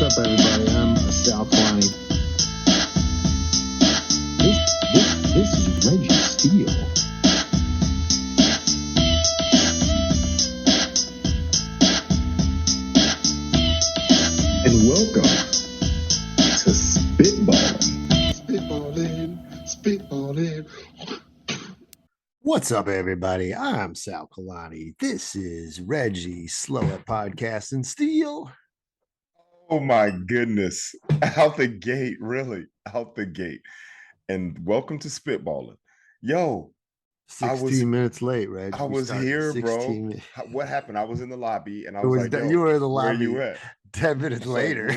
What's up, everybody? I'm Sal Kalani. This is Reggie Steele. And welcome to Spitballin. Spitballin. What's up, everybody? I'm Sal Kalani. This is Reggie Slow at Podcast and Steel. Oh my goodness. Out the gate, really. Out the gate. And welcome to Spitballin. Yo, 16 minutes late, Reg. I was here, bro. What happened? I was in the lobby and I was like, yo, you were in the where lobby you at? 10 minutes later.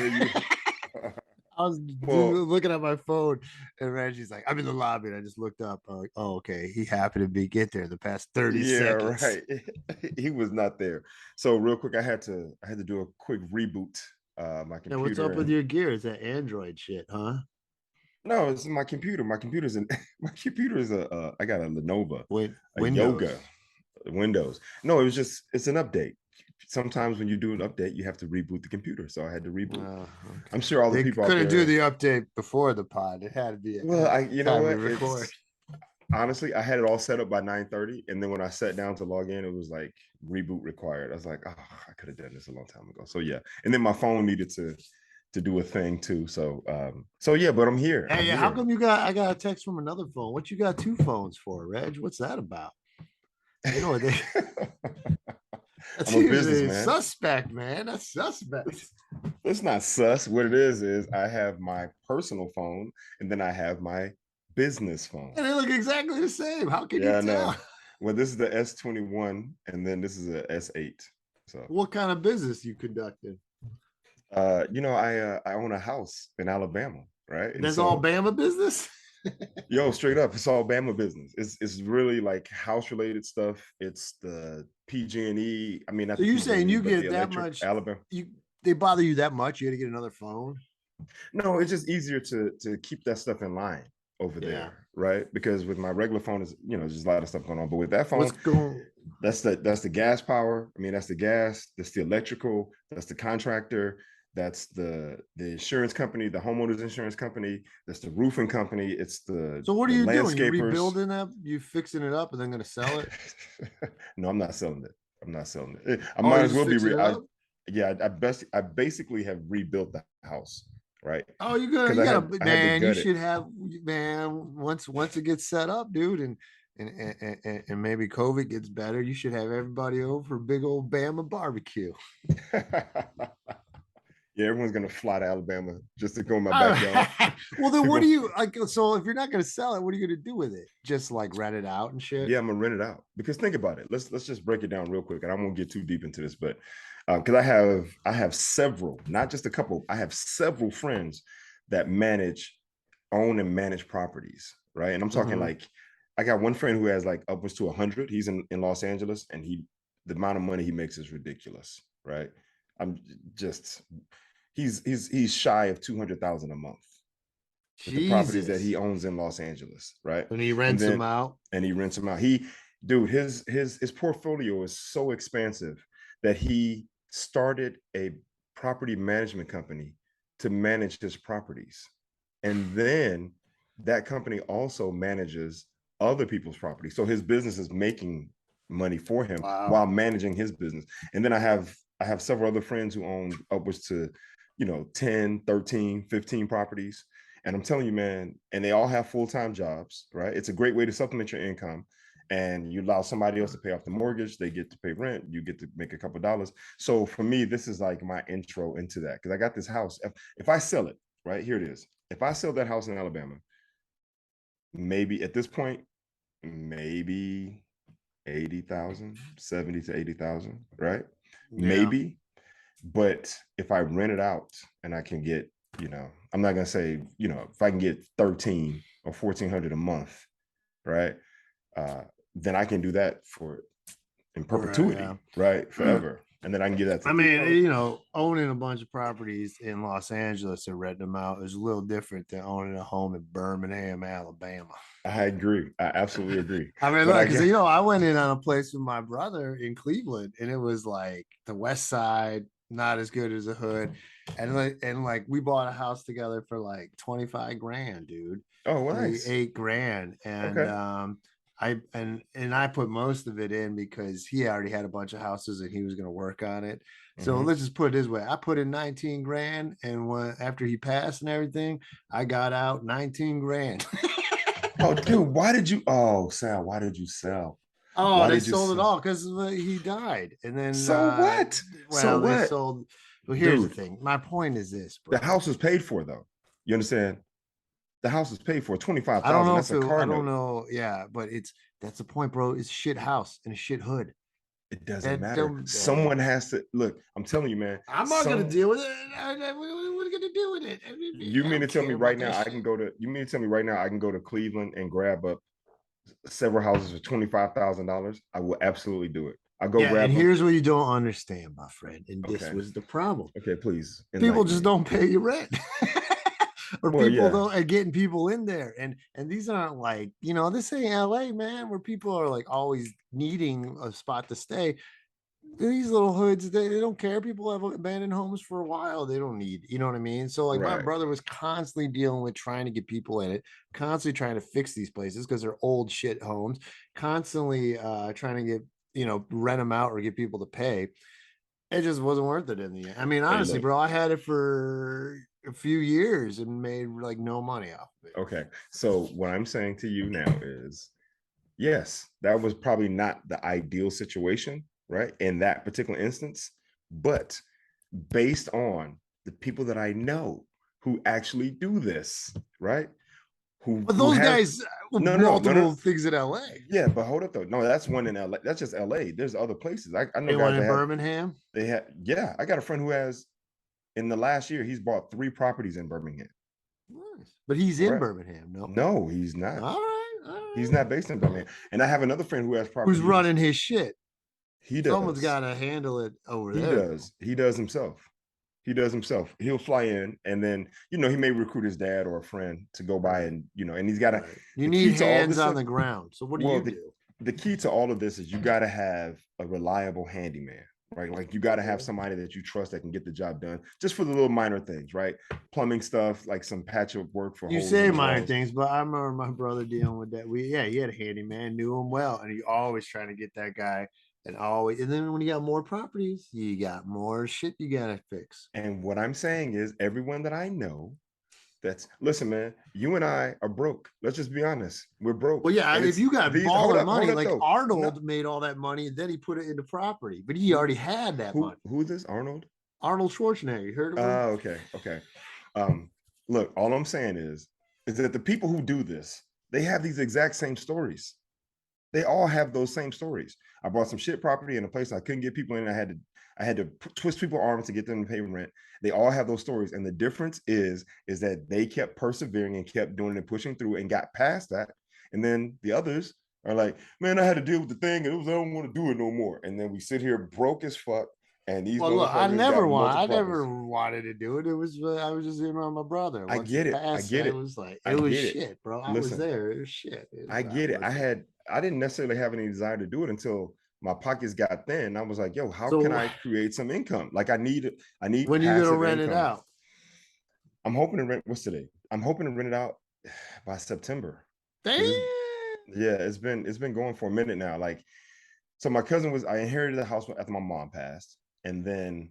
I was looking at my phone and Reggie's like, I'm in the lobby. And I just looked up. I'm like, oh, okay. He happened to get there the past 30 seconds. Yeah, right. He was not there. So real quick, I had to do a quick reboot. My computer. Now, what's up with your gear? Is that Android shit, huh? No, it's my computer. My computer is I got a Lenovo. Windows. No, it's an update. Sometimes when you do an update, you have to reboot the computer. So I had to reboot. Okay. I'm sure all the people couldn't do the update before the pod. It had to be. You know what? Honestly, I had it all set up by 9:30, and then when I sat down to log in, it was like reboot required. I was like, oh, I could have done this a long time ago. So yeah, and then my phone needed to do a thing too. So yeah, but I'm here. Hey, how come I got a text from another phone? What you got two phones for, Reg? What's that about? You know what they. That's I'm a businessman. Suspect, man. That's suspect. It's not sus. What it is I have my personal phone and then I have my business phone. And they look exactly the same. How can you tell? No. Well, this is the S21 and then this is a S8. So what kind of business you conducting? I own a house in Alabama, right? And that's all Bama business? Yo, straight up, it's all Bama business. It's really like house related stuff. It's the PG&E. I mean, so you saying you get that much? Alabama. They bother you that much? You had to get another phone? No, it's just easier to keep that stuff in line over there, right? Because with my regular phone, is there's a lot of stuff going on. But with that phone, that's the gas power. I mean, that's the gas. That's the electrical. That's the contractor. That's the insurance company, the homeowners insurance company. That's the roofing company. It's the So what are you doing? You rebuilding that? You fixing it up and then going to sell it? No, I'm not selling it. I might as well be. I basically have rebuilt the house, right? Oh, you gotta, man. You should have, man. Once it gets set up, dude, and maybe COVID gets better, you should have everybody over for a big old Bama barbecue. Yeah, everyone's gonna fly to Alabama just to go in my backyard. Well, then what do you like? So if you're not gonna sell it, what are you gonna do with it? Just like rent it out and shit? Yeah, I'm gonna rent it out because think about it. Let's just break it down real quick, and I won't get too deep into this, but because I have several, not just a couple. I have several friends that own and manage properties, right? And I'm talking like I got one friend who has like upwards to 100. He's in Los Angeles, and the amount of money he makes is ridiculous, right? He's shy of 200,000 a month with the properties that he owns in Los Angeles, right? And he rents them out. His portfolio is so expansive that he started a property management company to manage his properties. And then that company also manages other people's property. So his business is making money for him while managing his business. And then I have several other friends who own upwards to 10, 13, 15 properties. And I'm telling you, man, and they all have full-time jobs, right? It's a great way to supplement your income. And you allow somebody else to pay off the mortgage. They get to pay rent. You get to make a couple of dollars. So for me, this is like my intro into that. Because I got this house. If I sell it, right, here it is. If I sell that house in Alabama, maybe at this point, maybe 80,000, 70 to 80,000, right? Yeah. Maybe. But if I rent it out and I can get, I'm not going to say, if I can get 13 or 1,400 a month, right? Then I can do that in perpetuity, right? Forever. And then I can give that to owning a bunch of properties in Los Angeles and renting them out is a little different than owning a home in Birmingham, Alabama. I agree. I absolutely agree. I mean, look, because I went in on a place with my brother in Cleveland, and it was like the West Side, not as good as the hood. and like we bought a house together for like 25 grand, dude. Oh, Maybe nice. 8 grand. And Okay. I put most of it in because he already had a bunch of houses and he was going to work on it. So Hmm. let's just put it this way. I put in 19 grand, and after he passed and everything, I got out 19 grand. Oh, dude, why did you? Oh, Sal, why did you sell? Oh, Why they did you sold it sell? all because he died. And then, So what? So well, they what, sold. Well, here's the dude? thing. My point is this, The bro. house was paid for, though. You understand? The house is paid for. I don't 25,000. know That's if a it, car I don't note. know. Yeah, but that's the point, bro. It's a shit house and a shit hood. It doesn't That matter. don't. Someone has to look. I'm telling you, man. I'm not gonna Some deal with it. What are we gonna do with it? You I mean to don't tell me care right about now that I can shit. go to? You mean to tell me right now I can go to Cleveland and grab up several houses for $25,000? I will absolutely do it. I go Yeah, and grab them. here's what you don't understand, my friend. And this Okay. was the problem. Okay. Please People enlighten just me. don't pay you rent. Or Well, people yeah. don't and getting people in there. And these aren't like, this ain't LA, man, where people are like always needing a spot to stay. These little hoods, they don't care. People have abandoned homes for a while. They don't need, you know what I mean? So like my Right. brother was constantly dealing with trying to get people in it, constantly trying to fix these places because they're old shit homes, constantly trying to get, rent them out or get people to pay. It just wasn't worth it in the end. I mean, Hey, honestly, look. bro, I had it for a few years and made like no money off of it. Okay. So what I'm saying to you now is, yes, that was probably not the ideal situation, right? In that particular instance, but based on the people that I know who actually do this, right? But Who those have guys with no. multiple things in LA. Yeah, but hold up though. No, that's one in LA. That's just LA. There's other places. I know Anyone guys in that have Birmingham? they have yeah, I got a friend who has in the last year he's bought 3 properties in Birmingham. Nice. But he's in Right. Birmingham, no? No, he's not. All right, all He's right. not based in Birmingham. And I have another friend who has Who's properties. running his shit? He Someone's does. got to handle it over He there, though. does. He does himself. He does himself. He'll fly in and then, he may recruit his dad or a friend to go by Right, and, and he's got to, right. You the need key to all hands this on stuff. the ground. So what do Well, you the, do? the key to all of this is you got to have a reliable handyman, right? Like you got to have somebody that you trust that can get the job done just for the little minor things, right? Plumbing stuff, like some patchwork work for You holes in say the minor walls. things, but I remember my brother dealing with that. He had a handyman, knew him well, and he always trying to get that guy. And then when you got more properties, you got more shit you gotta fix. And what I'm saying is everyone that I know listen, man, you and I are broke. Let's just be honest. We're broke. Well, yeah, And if it's you got these, hold baller up, hold money, up like though. No, Arnold made all that money and then he put it into property, but he who already had that money. who's this? Arnold? Arnold Schwarzenegger, you heard of him? Okay, okay. Look, all I'm saying is that the people who do this, they have these exact same stories. They all have those same stories. I bought some shit property in a place I couldn't get people in. I had to twist people's arms to get them to pay rent. They all have those stories, and the difference is that they kept persevering and kept doing it and pushing through and got past that. And then the others are like, man, I had to deal with the thing, and I don't want to do it no more. And then we sit here broke as fuck, and these Well, look, motherfuckers got I multiple never properties. wanted to do it. It was I was just in on my brother. I Once he get it. I passed, get I it. was like, I it was get it. shit, bro. I was Listen, there. It was shit. It was I not get it. worth it. I didn't necessarily have any desire to do it until my pockets got thin. I was like, yo, how can So I create some income? Like I need when are you gonna passive rent it income. out? I'm hoping to rent what's today? I'm hoping to rent it out by September. Because Damn. it's been going for a minute now. Like, so I inherited the house after my mom passed, and then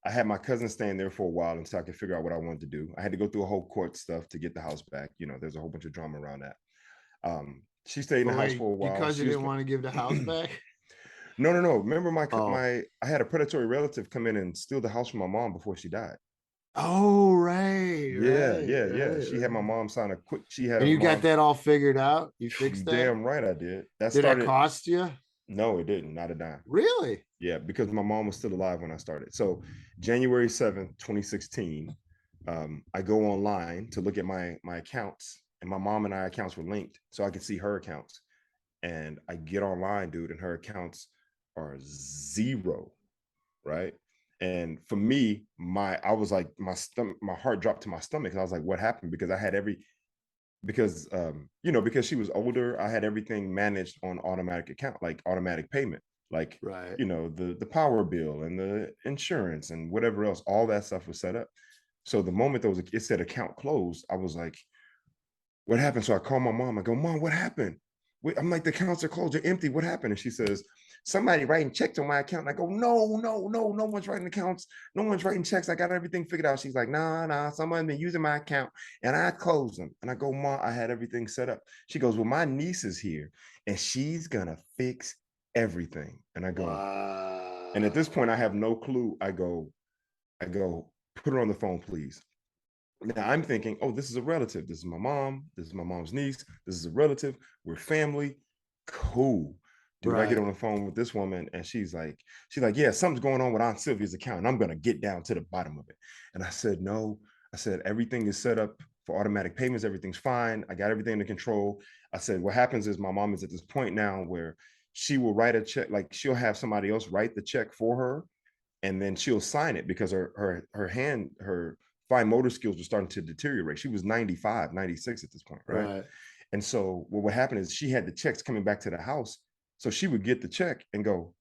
I had my cousin staying there for a while until I could figure out what I wanted to do. I had to go through a whole court stuff to get the house back. There's a whole bunch of drama around that. She stayed in the But house wait, for a while. because you She was didn't want to give the house back? no. Remember Oh. I had a predatory relative come in and steal the house from my mom before she died. Oh, right, Yeah, right, yeah, yeah. right, She had my right. mom sign a quick. She had And her you got mom. that all figured out? You You fixed that? damn right I did. That Did that started. cost you? No, it didn't. Not a dime. Really? Yeah, because my mom was still alive when I started. So January 7th, 2016, I go online to look at my accounts, and my mom and I accounts were linked, so I could see her accounts. And I get online, dude, and her accounts are zero, right? And for me, I was like, my heart dropped to my stomach. And I was like, what happened? Because I had because she was older, I had everything managed on automatic account, like automatic payment. like, Right. the power bill and the insurance and whatever else, all that stuff was set up. So the moment it said account closed, I was like, what happened? So I call my mom. I go, Mom, what happened? I'm like, the accounts are closed. They're empty. What happened? And she says, somebody writing checks on my account. And I go, no one's writing accounts. No one's writing checks. I got everything figured out. She's like, nah, someone's been using my account and I closed them. And I go, Mom, I had everything set up. She goes, well, my niece is here and she's gonna fix everything. And I go, Wow. and at this point, I have no clue. I go, put her on the phone, please. Now I'm thinking, oh, this is a relative. This is my mom. This is my mom's niece. This is a relative. We're family. Cool. Dude, I get on the phone with this woman and she's like, yeah, something's going on with Aunt Sylvia's account and I'm going to get down to the bottom of it. And I said, no. I said, everything is set up for automatic payments. Everything's fine. I got everything under control. I said, what happens is my mom is at this point now where she will write a check, like she'll have somebody else write the check for her and then she'll sign it because her fine motor skills were starting to deteriorate. She was 95, 96 at this point, right? And so what would happen is she had the checks coming back to the house. So she would get the check and go,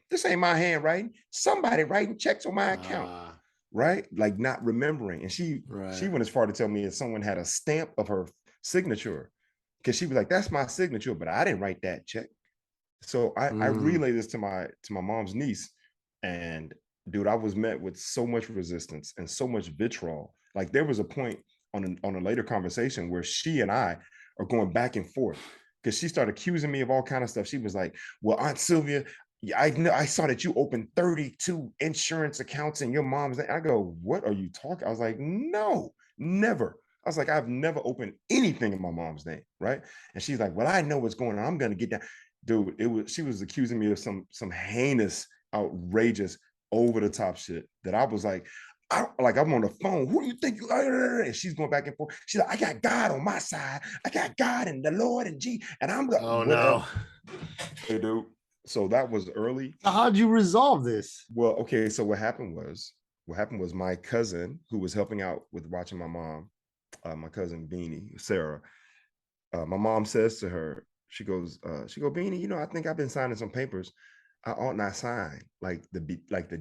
this ain't my handwriting. Somebody writing checks on my account, right? Like not remembering. And she went as far to tell me that someone had a stamp of her signature because she was like, that's my signature, but I didn't write that check. So I relayed this to my mom's niece, and dude, I was met with so much resistance and so much vitriol. Like there was a point on a later conversation where she and I are going back and forth because she started accusing me of all kind of stuff. She was like, well, Aunt Sylvia, I saw that you opened 32 insurance accounts in your mom's name. I go, what are you talking? I was like, no, never. I was like, I've never opened anything in my mom's name, right? And she's like, well, I know what's going on. I'm gonna get down. Dude, she was accusing me of some heinous, outrageous, over the top shit that I was like, I'm on the phone. Who do you think you are? And she's going back and forth. She's like, I got God on my side. I got God and the Lord and G. And I'm like, oh whatever. No. Hey, dude. So that was early. So how'd you resolve this? Well, okay. So what happened was my cousin who was helping out with watching my mom, my cousin Beanie, Sarah. My mom says to her, she goes, Beanie, I think I've been signing some papers I ought not sign, like the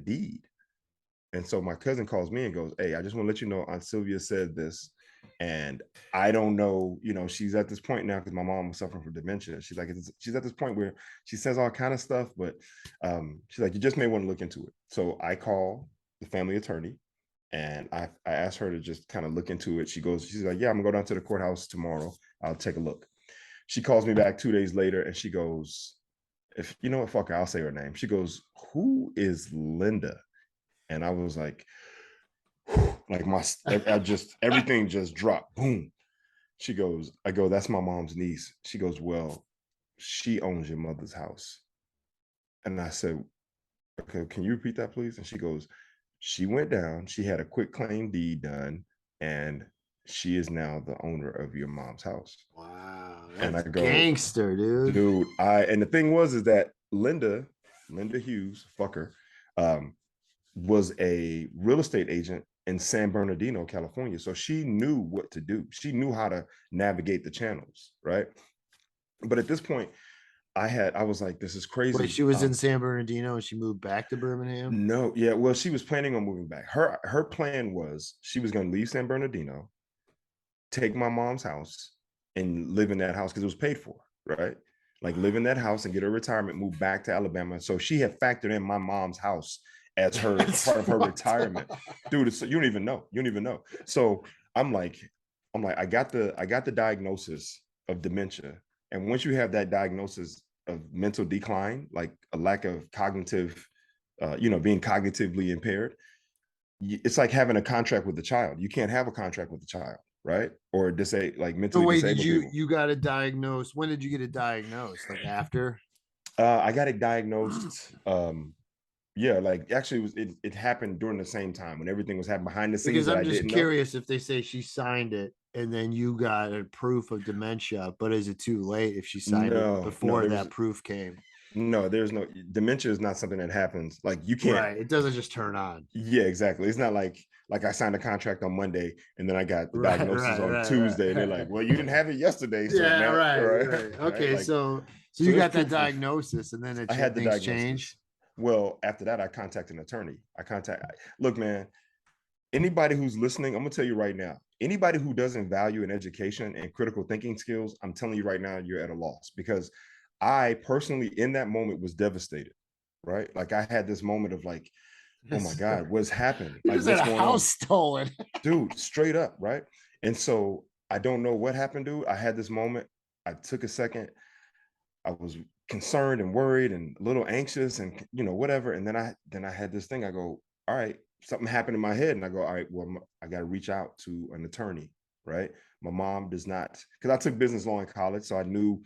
deed. And so my cousin calls me and goes, hey, I just want to let you know Aunt Sylvia said this. And I don't know, she's at this point now because my mom was suffering from dementia. She's like, she's at this point where she says all kind of stuff, but she's like, you just may want to look into it. So I call the family attorney and I asked her to just kind of look into it. She's like, yeah, I'm gonna go down to the courthouse tomorrow. I'll take a look. She calls me back 2 days later and she goes, if you know what, fuck her, I'll say her name. She goes, who is Linda? And I was like everything just dropped. Boom. She goes, I go, that's my mom's niece. She goes, well, she owns your mother's house. And I said, okay, can you repeat that, please? And she goes, she went down, she had a quick claim deed done, and she is now the owner of your mom's house. Wow. And I go, gangster, dude. And the thing is that Linda Hughes, fucker, was a real estate agent in San Bernardino, California. So she knew what to do. She knew how to navigate the channels, right? But at this point, I was like, this is crazy. Wait, she was in San Bernardino and she moved back to Birmingham? No, yeah, well, she was planning on moving back. Her plan was she was going to leave San Bernardino, take my mom's house, and live in that house because it was paid for, right? Like live in that house and get her retirement, move back to Alabama. So she had factored in my mom's house as her part of her retirement. Dude, you don't even know. So I'm like, I got the diagnosis of dementia. And once you have that diagnosis of mental decline, like a lack of cognitive, being cognitively impaired, it's like having a contract with the child. You can't have a contract with the child, right? Or mentally disabled people. You got it diagnosed? When did you get it diagnosed? Like after? I got it diagnosed. Actually it happened during the same time when everything was happening behind the scenes. Because I'm just curious if they say she signed it and then you got a proof of dementia, but is it too late if she signed it before that proof came? No, there's dementia is not something that happens. Like you can't. Right. It doesn't just turn on. Yeah, exactly. It's not like like I signed a contract on Monday and then I got the Right, diagnosis on Tuesday, and they're like, well, you didn't have it yesterday. So Yeah, now, right. right. Okay, Like, so so you there's got that proof of, diagnosis, and then I had the things diagnosis. changed. Well, after that, I contacted an attorney. Look, man, anybody who's listening, I'm gonna tell you right now, anybody who doesn't value in education and critical thinking skills, I'm telling you right now, you're at a loss, because I personally in that moment was devastated, right? Like I had this moment of like, oh my God, what's happened? You Like just had what's a going house on? stolen. Dude, straight up, right? And so I don't know what happened, dude. I had this moment. I took a second. I was concerned and worried and a little anxious and whatever. And then I had this thing. I go, all right, something happened in my head, and I go, all right, well, I got to reach out to an attorney, right? My mom does not, because I took business law in college, so I knew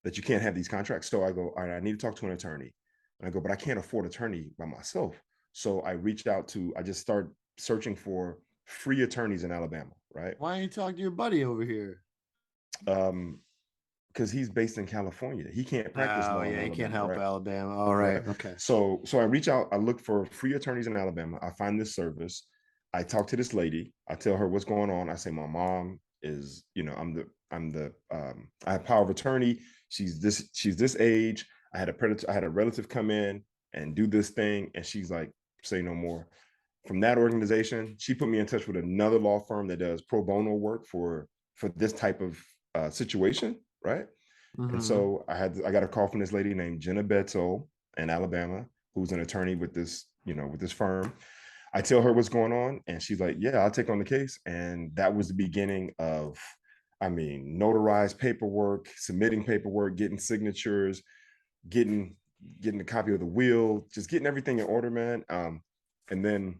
that you can't have these contracts. So I go, all right, I need to talk to an attorney. And I go, but I can't afford an attorney by myself. So I just started searching for free attorneys in Alabama, right? Why don't you talk to your buddy over here? Because he's based in California. He can't practice law in Yeah, you Alabama, can't help right? Alabama. All right, okay. So I reach out, I look for free attorneys in Alabama. I find this service. I talk to this lady. I tell her what's going on. I say, my mom is, I have power of attorney. She's this age. I had a relative come in and do this thing. And she's like, say no more. From that organization, she put me in touch with another law firm that does pro bono work for this type of situation, right? And so I got a call from this lady named Jenna Beto in Alabama, who's an attorney with this firm. I tell her what's going on, and she's like, yeah, I'll take on the case. And that was the beginning of, notarized paperwork, submitting paperwork, getting signatures, getting a copy of the will, just getting everything in order, man. And then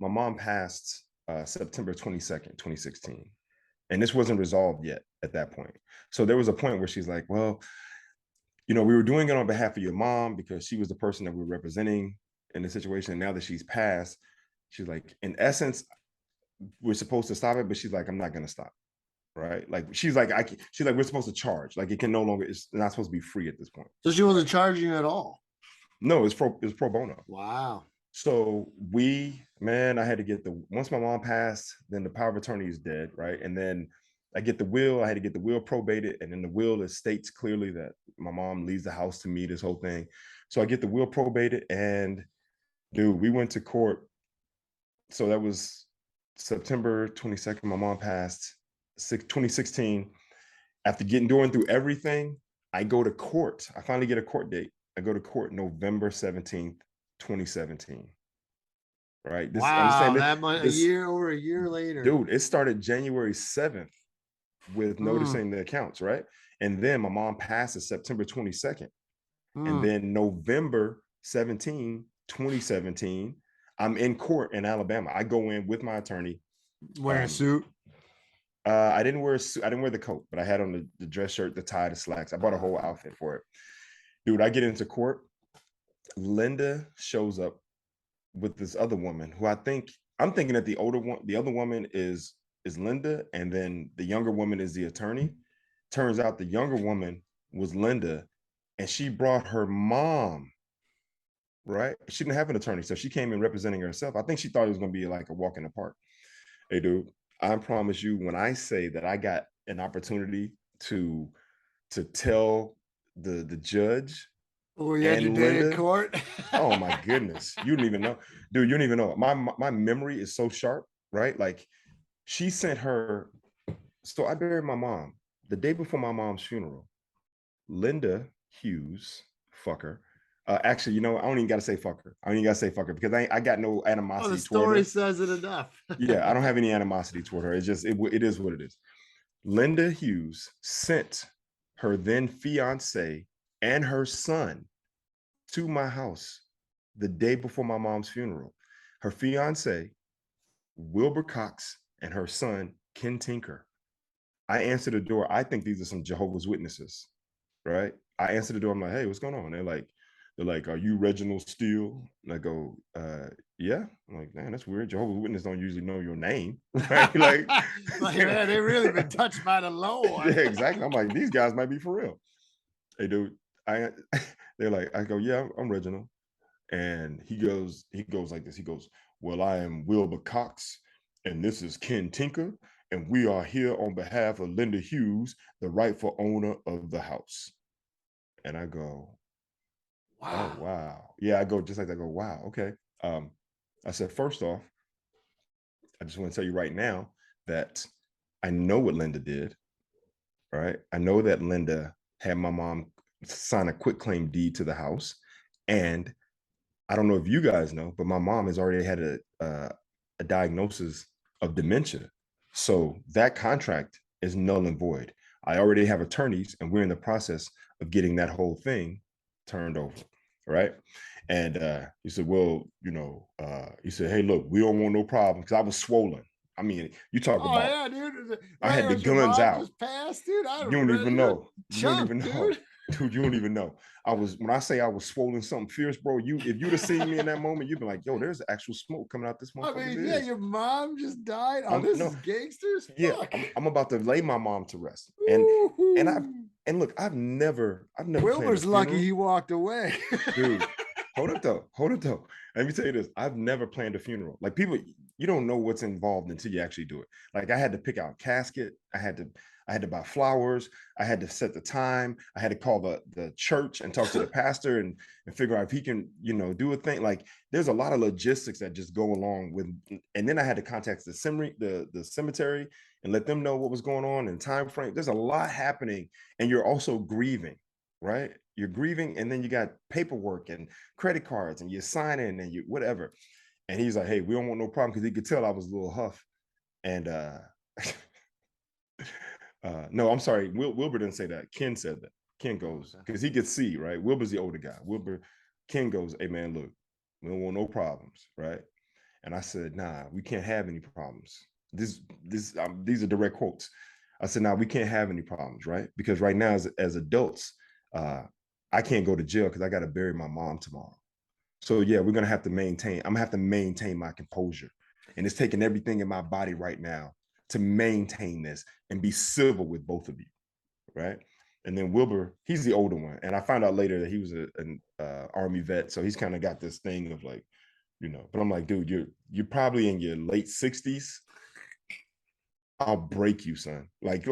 my mom passed September 22nd, 2016. And this wasn't resolved yet at that point. So there was a point where she's like, well, we were doing it on behalf of your mom because she was the person that we were representing in the situation. And now that she's passed, she's like, in essence, we're supposed to stop it, but she's like, I'm not going to stop. Right. Like, she's like, we're supposed to charge. Like, it's not supposed to be free at this point. So she wasn't charging you at all? No, it was pro bono. Wow. So I had to once my mom passed, then the power of attorney is dead, right? And then I had to get the will probated, and in the will it states clearly that my mom leaves the house to me, this whole thing. So I get the will probated, and dude, we went to court. So that was September 22nd, my mom passed, 2016. After going through everything, I go to court. I finally get a court date. I go to court November 17th, 2017. Right. Wow, over a year later. Dude, it started January 7th with noticing the accounts, right? And then my mom passes September 22nd. And then November 17, 2017, I'm in court in Alabama. I go in with my attorney. Wearing a suit? I didn't wear a suit. I didn't wear the coat, but I had on the dress shirt, the tie, the slacks. I bought a whole outfit for it. Dude, I get into court. Linda shows up with this other woman who I'm thinking that the other woman is Linda, and then the younger woman is the attorney. Turns out the younger woman was Linda, and she brought her mom, right? She didn't have an attorney, so she came in representing herself. I think she thought it was going to be like a walk in the park. Hey, dude, I promise you, when I say that I got an opportunity to tell the judge, oh, you had your day in court? Oh my goodness, you don't even know, dude. You don't even know. My memory is so sharp, right? Like, she sent her. So I buried my mom the day before my mom's funeral. Linda Hughes, fucker. Actually, I don't even got to say fucker. I don't even got to say fucker because I got no animosity. The story says it enough. Yeah, I don't have any animosity toward her. It's just it is what it is. Linda Hughes sent her then fiance and her son to my house the day before my mom's funeral. Her fiance, Wilbur Cox, and her son, Ken Tinker. I answered the door. I think these are some Jehovah's Witnesses, right? I answered the door. I'm like, hey, what's going on? They're like, are you Reginald Steele? And I go, yeah. I'm like, man, that's weird. Jehovah's Witnesses don't usually know your name, right? Like, man, they really been touched by the Lord. Yeah, exactly. I'm like, these guys might be for real. Hey, dude, they're like, I go, yeah, I'm Reginald. And he goes like this. He goes, well, I am Wilbur Cox, and this is Ken Tinker, and we are here on behalf of Linda Hughes, the rightful owner of the house. And I go, Wow. oh, wow. Yeah, I go just like that. I go, wow, okay. I said, first off, I just want to tell you right now that I know what Linda did, right? I know that Linda had my mom sign a quitclaim deed to the house. And I don't know if you guys know, but my mom has already had a diagnosis of dementia. So that contract is null and void. I already have attorneys, and we're in the process of getting that whole thing turned over, right? And he said, well, he said, hey, look, we don't want no problem, because I was swollen. I mean, you talk Oh about, yeah, dude. I had the As your guns mom out. just passed, dude. I You don't read even you're a know. You don't chunk, even know. dude. Dude, you don't even know. When I say I was swollen something fierce, bro, if you'd have seen me in that moment, you'd be like, yo, there's actual smoke coming out this I motherfucker's mean, yeah, ears. your mom just died. Oh, I'm this no, is gangsters. yeah, Fuck. I'm about to lay my mom to rest. And look, I've never planned a Wilbur's lucky funeral. he walked away. Dude, hold up though. Let me tell you this. I've never planned a funeral. Like, people, you don't know what's involved until you actually do it. Like, I had to pick out a casket. I had to buy flowers. I had to set the time. I had to call the church and talk to the pastor and figure out if he can, do a thing. Like, there's a lot of logistics that just go along with. And then I had to contact the cemetery and let them know what was going on and time frame. There's a lot happening, and you're also grieving, right? You're grieving, and then you got paperwork and credit cards, and you're signing and you whatever. And he's like, hey, we don't want no problem, because he could tell I was a little huff. And no, I'm sorry. Wilbur didn't say that. Ken said that. Ken goes, because he could see, right? Wilbur's the older guy. Ken goes, hey man, look, we don't want no problems, right? And I said, nah, we can't have any problems. These are direct quotes. I said, nah, we can't have any problems, right? Because right now, as adults, I can't go to jail because I got to bury my mom tomorrow. So yeah, I'm gonna have to maintain my composure. And it's taking everything in my body right now to maintain this and be civil with both of you, right? And then Wilbur, he's the older one, and I found out later that he was an Army vet, so he's kind of got this thing of like, But I'm like, dude, you're probably in your late 60s. I'll break you, son. Like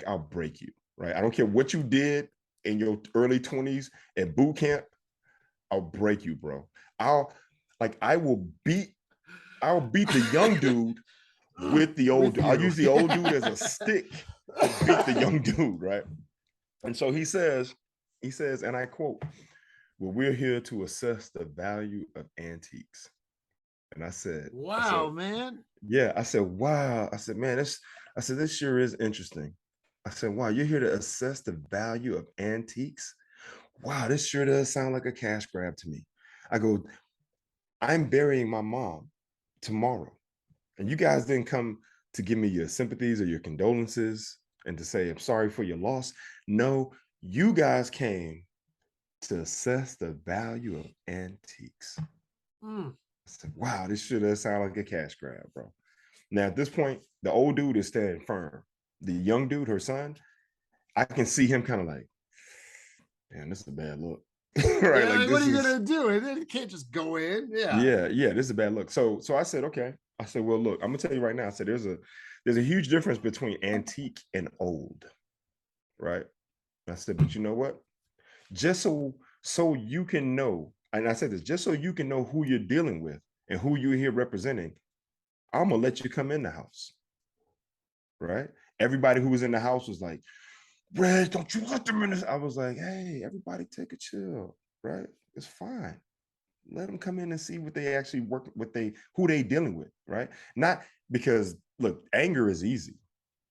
I'll break you, right? I don't care what you did in your early 20s at boot camp. I'll break you, bro. I'll beat the young dude with the old dude. I'll use the old dude as a stick to beat the young dude, right? And so he says, and I quote, well, we're here to assess the value of antiques. And I said, wow, man. Yeah, I said, wow. I said, man, this sure is interesting. I said, wow, you're here to assess the value of antiques? Wow, this sure does sound like a cash grab to me. I go, I'm burying my mom tomorrow. And you guys didn't come to give me your sympathies or your condolences and to say, I'm sorry for your loss. No, you guys came to assess the value of antiques. I said, wow, this sure does sound like a cash grab, bro. Now, at this point, the old dude is standing firm. The young dude, her son, I can see him kind of like, man, this is a bad look. Right? Yeah, like, what are you gonna do? And then you can't just go in. Yeah, this is a bad look. So I said, okay. I said, well, look, I'm gonna tell you right now. I said, there's a huge difference between antique and old, right? I said, but you know what? Just so you can know, and I said this, just so you can know who you're dealing with and who you're here representing, I'm gonna let you come in the house, right? Everybody who was in the house was like, Reg, don't you let them in this. I was like, hey, everybody take a chill, right? It's fine. Let them come in and see what they actually work with, who they dealing with, right? Not because, look, anger is easy.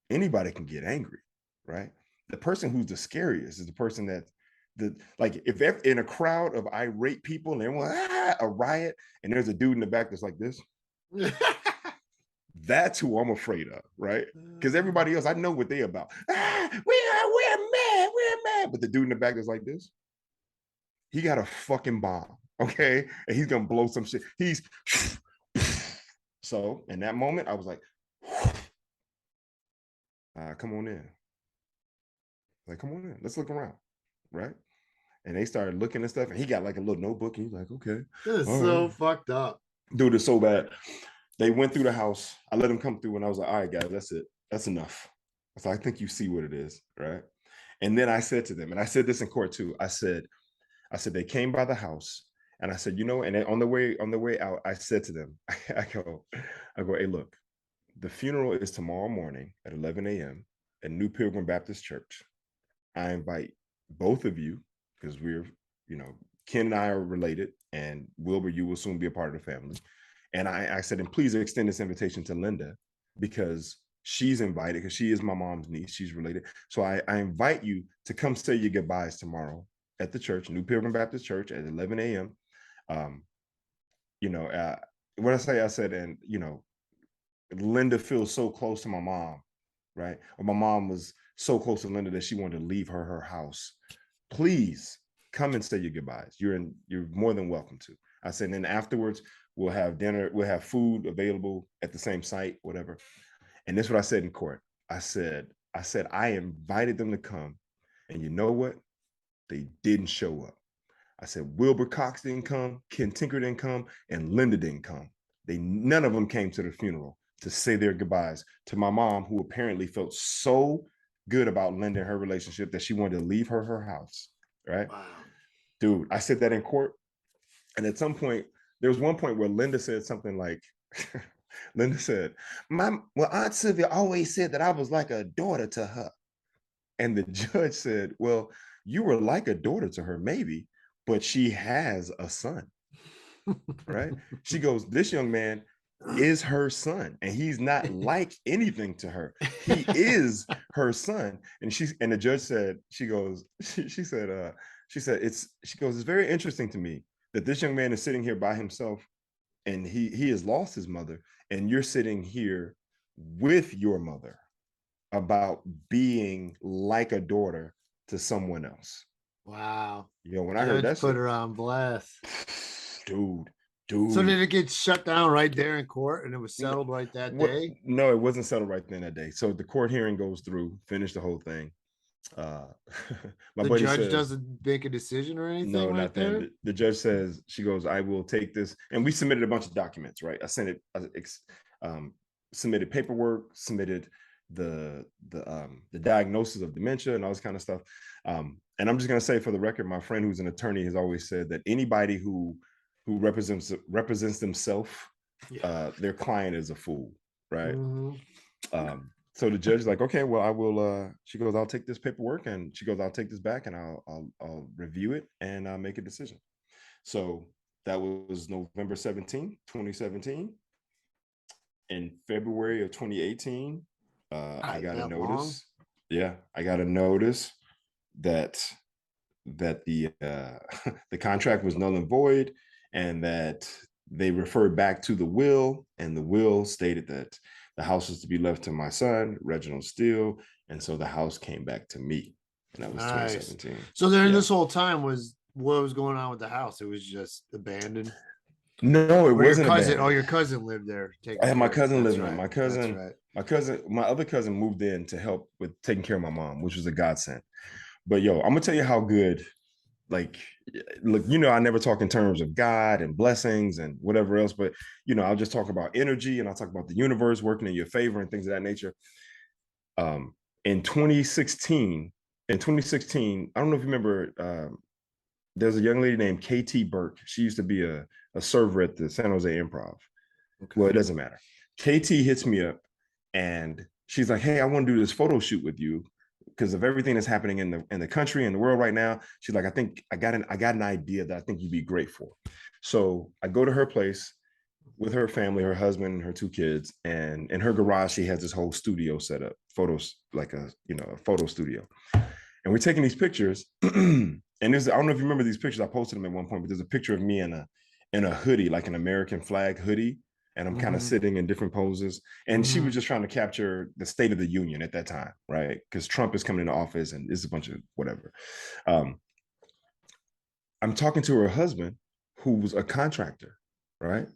Anybody can get angry, right? The person who's the scariest is the person that, if in a crowd of irate people and everyone, a riot, and there's a dude in the back that's like this, that's who I'm afraid of, right? Because everybody else, I know what they about. We're mad. But the dude in the back that's like this, he got a fucking bomb, okay? And he's gonna blow some shit. So in that moment, I was like, come on in. Like, come on in. Let's look around, right? And they started looking and stuff, and he got like a little notebook, and he's like, okay. This is so fucked up. Dude, it's so bad. They went through the house. I let them come through, and I was like, all right, guys, that's it. That's enough. So I think you see what it is, right? And then I said to them, and I said this in court too. I said, they came by the house, and I said, and then on the way out, I said to them, I go, hey, look, the funeral is tomorrow morning at 11 a.m. at New Pilgrim Baptist Church. I invite both of you, because we're, Ken and I are related, and Wilbur, you will soon be a part of the family. And I said, and please extend this invitation to Linda, because she's invited, because she is my mom's niece. She's related. So I invite you to come say your goodbyes tomorrow at the church, New Pilgrim Baptist Church, at 11 a.m. What I said, and, Linda feels so close to my mom, right? Or my mom was so close to Linda that she wanted to leave her house. Please come and say your goodbyes. You're more than welcome to. I said, and then afterwards we'll have dinner, we'll have food available at the same site, whatever. And this is what I said in court. I said I invited them to come, and you know what? They didn't show up. I said Wilbur Cox didn't come, Ken Tinker didn't come, and Linda didn't come. None of them came to the funeral to say their goodbyes to my mom, who apparently felt so good about Linda and her relationship that she wanted to leave her house, right? Wow. Dude, I said that in court. And at some point, there was one point where Linda said something like, Linda said, Aunt Sylvia always said that I was like a daughter to her. And the judge said, well, you were like a daughter to her, maybe, but she has a son, right? She goes, this young man is her son, and he's not like anything to her. He is her son. And the judge said, she said, it's very interesting to me that this young man is sitting here by himself, and he has lost his mother, and you're sitting here with your mother about being like a daughter to someone else. Wow. When I heard that, put her on blast. Dude. So did it get shut down right there in court, and it was settled right that day? No, it wasn't settled right then that day. So the court hearing goes through, finished the whole thing. The judge doesn't make a decision or anything. No, right not there. then. The judge says, she goes, I will take this, and we submitted a bunch of documents, right? I sent it, submitted paperwork, submitted the diagnosis of dementia and all this kind of stuff. And I'm just gonna say, for the record, my friend who's an attorney has always said that anybody who represents themselves, their client is a fool, right? Mm-hmm. So the judge is like, okay, well, I will. She goes, I'll take this paperwork, and she goes, I'll take this back, and I'll review it, and I'll make a decision. So that was November 17, 2017. In February of 2018, I got a notice. Long? Yeah, I got a notice that the the contract was null and void, and that they referred back to the will, and the will stated that the house was to be left to my son, Reginald Steele, and so the house came back to me, and that was 2017. So during this whole time, what was going on with the house? It was just abandoned. No, it wasn't. Your cousin, your cousin lived there. I had my cousin living there. My other cousin moved in to help with taking care of my mom, which was a godsend. But I'm gonna tell you how good. Like, look, I never talk in terms of God and blessings and whatever else, but I'll just talk about energy, and I'll talk about the universe working in your favor and things of that nature. In 2016, I don't know if you remember, there's a young lady named KT Burke. She used to be a server at the San Jose Improv. Okay. Well, it doesn't matter. KT hits me up, and she's like, hey, I want to do this photo shoot with you because of everything that's happening in the country and the world right now. She's like, I think I got an idea that I think you'd be great for. So I go to her place with her family, her husband, and her two kids, and in her garage, she has this whole studio set up, photos, like a photo studio. And we're taking these pictures. And I don't know if you remember these pictures. I posted them at one point, but there's a picture of me in a hoodie, like an American flag hoodie. And I'm kind of sitting in different poses. And she was just trying to capture the State of the Union at that time, right? Because Trump is coming into office, and it's a bunch of whatever. I'm talking to her husband, who was a contractor, right?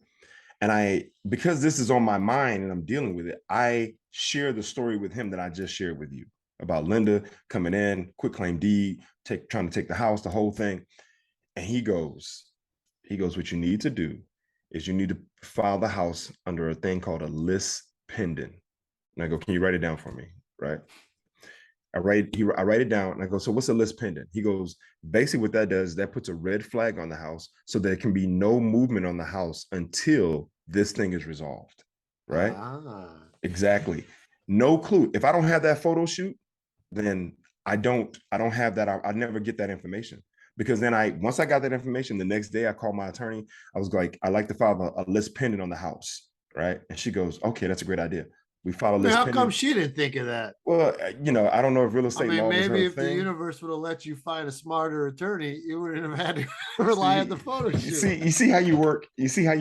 And because this is on my mind and I'm dealing with it, I share the story with him that I just shared with you about Linda coming in, quit claim deed, trying to take the house, the whole thing. And he goes, what you need to do is you need to file the house under a thing called a lis pending. And I go, can you write it down for me? Right. I write it down and I go, so what's a lis pending? He goes, basically what that does, that puts a red flag on the house so there can be no movement on the house until this thing is resolved. Right. Exactly. No clue. If I don't have that photo shoot, then I don't have that. I never get that information, because then once I got that information, the next day I called my attorney. I was like, I like to file a lis pending on the house. Right. And she goes, okay, that's a great idea. We file a lis pending. How come she didn't think of that? Well, I don't know if real estate law was her maybe if thing. the universe would have let you find a smarter attorney, you wouldn't have had to rely on the photo shoot. You see how you work. You see how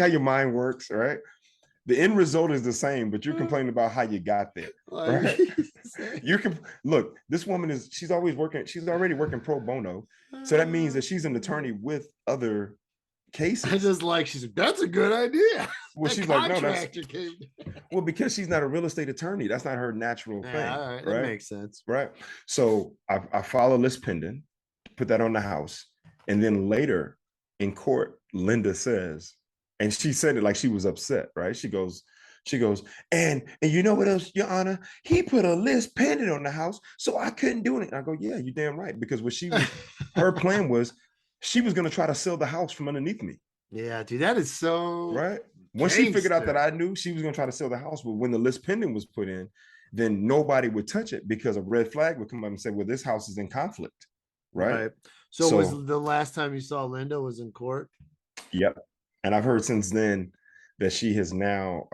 your mind works, right? The end result is the same, but you're complaining about how you got there. Right? Look, this woman she's already working pro bono. So that means that she's an attorney with other cases. I just that's a good idea. Well, she's like, no, that's well, because she's not a real estate attorney. That's not her natural thing. All right, that makes sense. Right. So I file a lis pending, put that on the house. And then later in court, Linda says, and she said it like she was upset, right? She goes, and you know what else, Your Honor? He put a lis pending on the house, so I couldn't do it. And I go, yeah, you're damn right. Because her plan was, she was going to try to sell the house from underneath me. Yeah, dude, that is so right. Once she figured out that I knew, she was going to try to sell the house, but when the lis pending was put in, then nobody would touch it because a red flag would come up and say, well, this house is in conflict. Right. So was the last time you saw Linda was in court? Yep. And I've heard since then that she has now,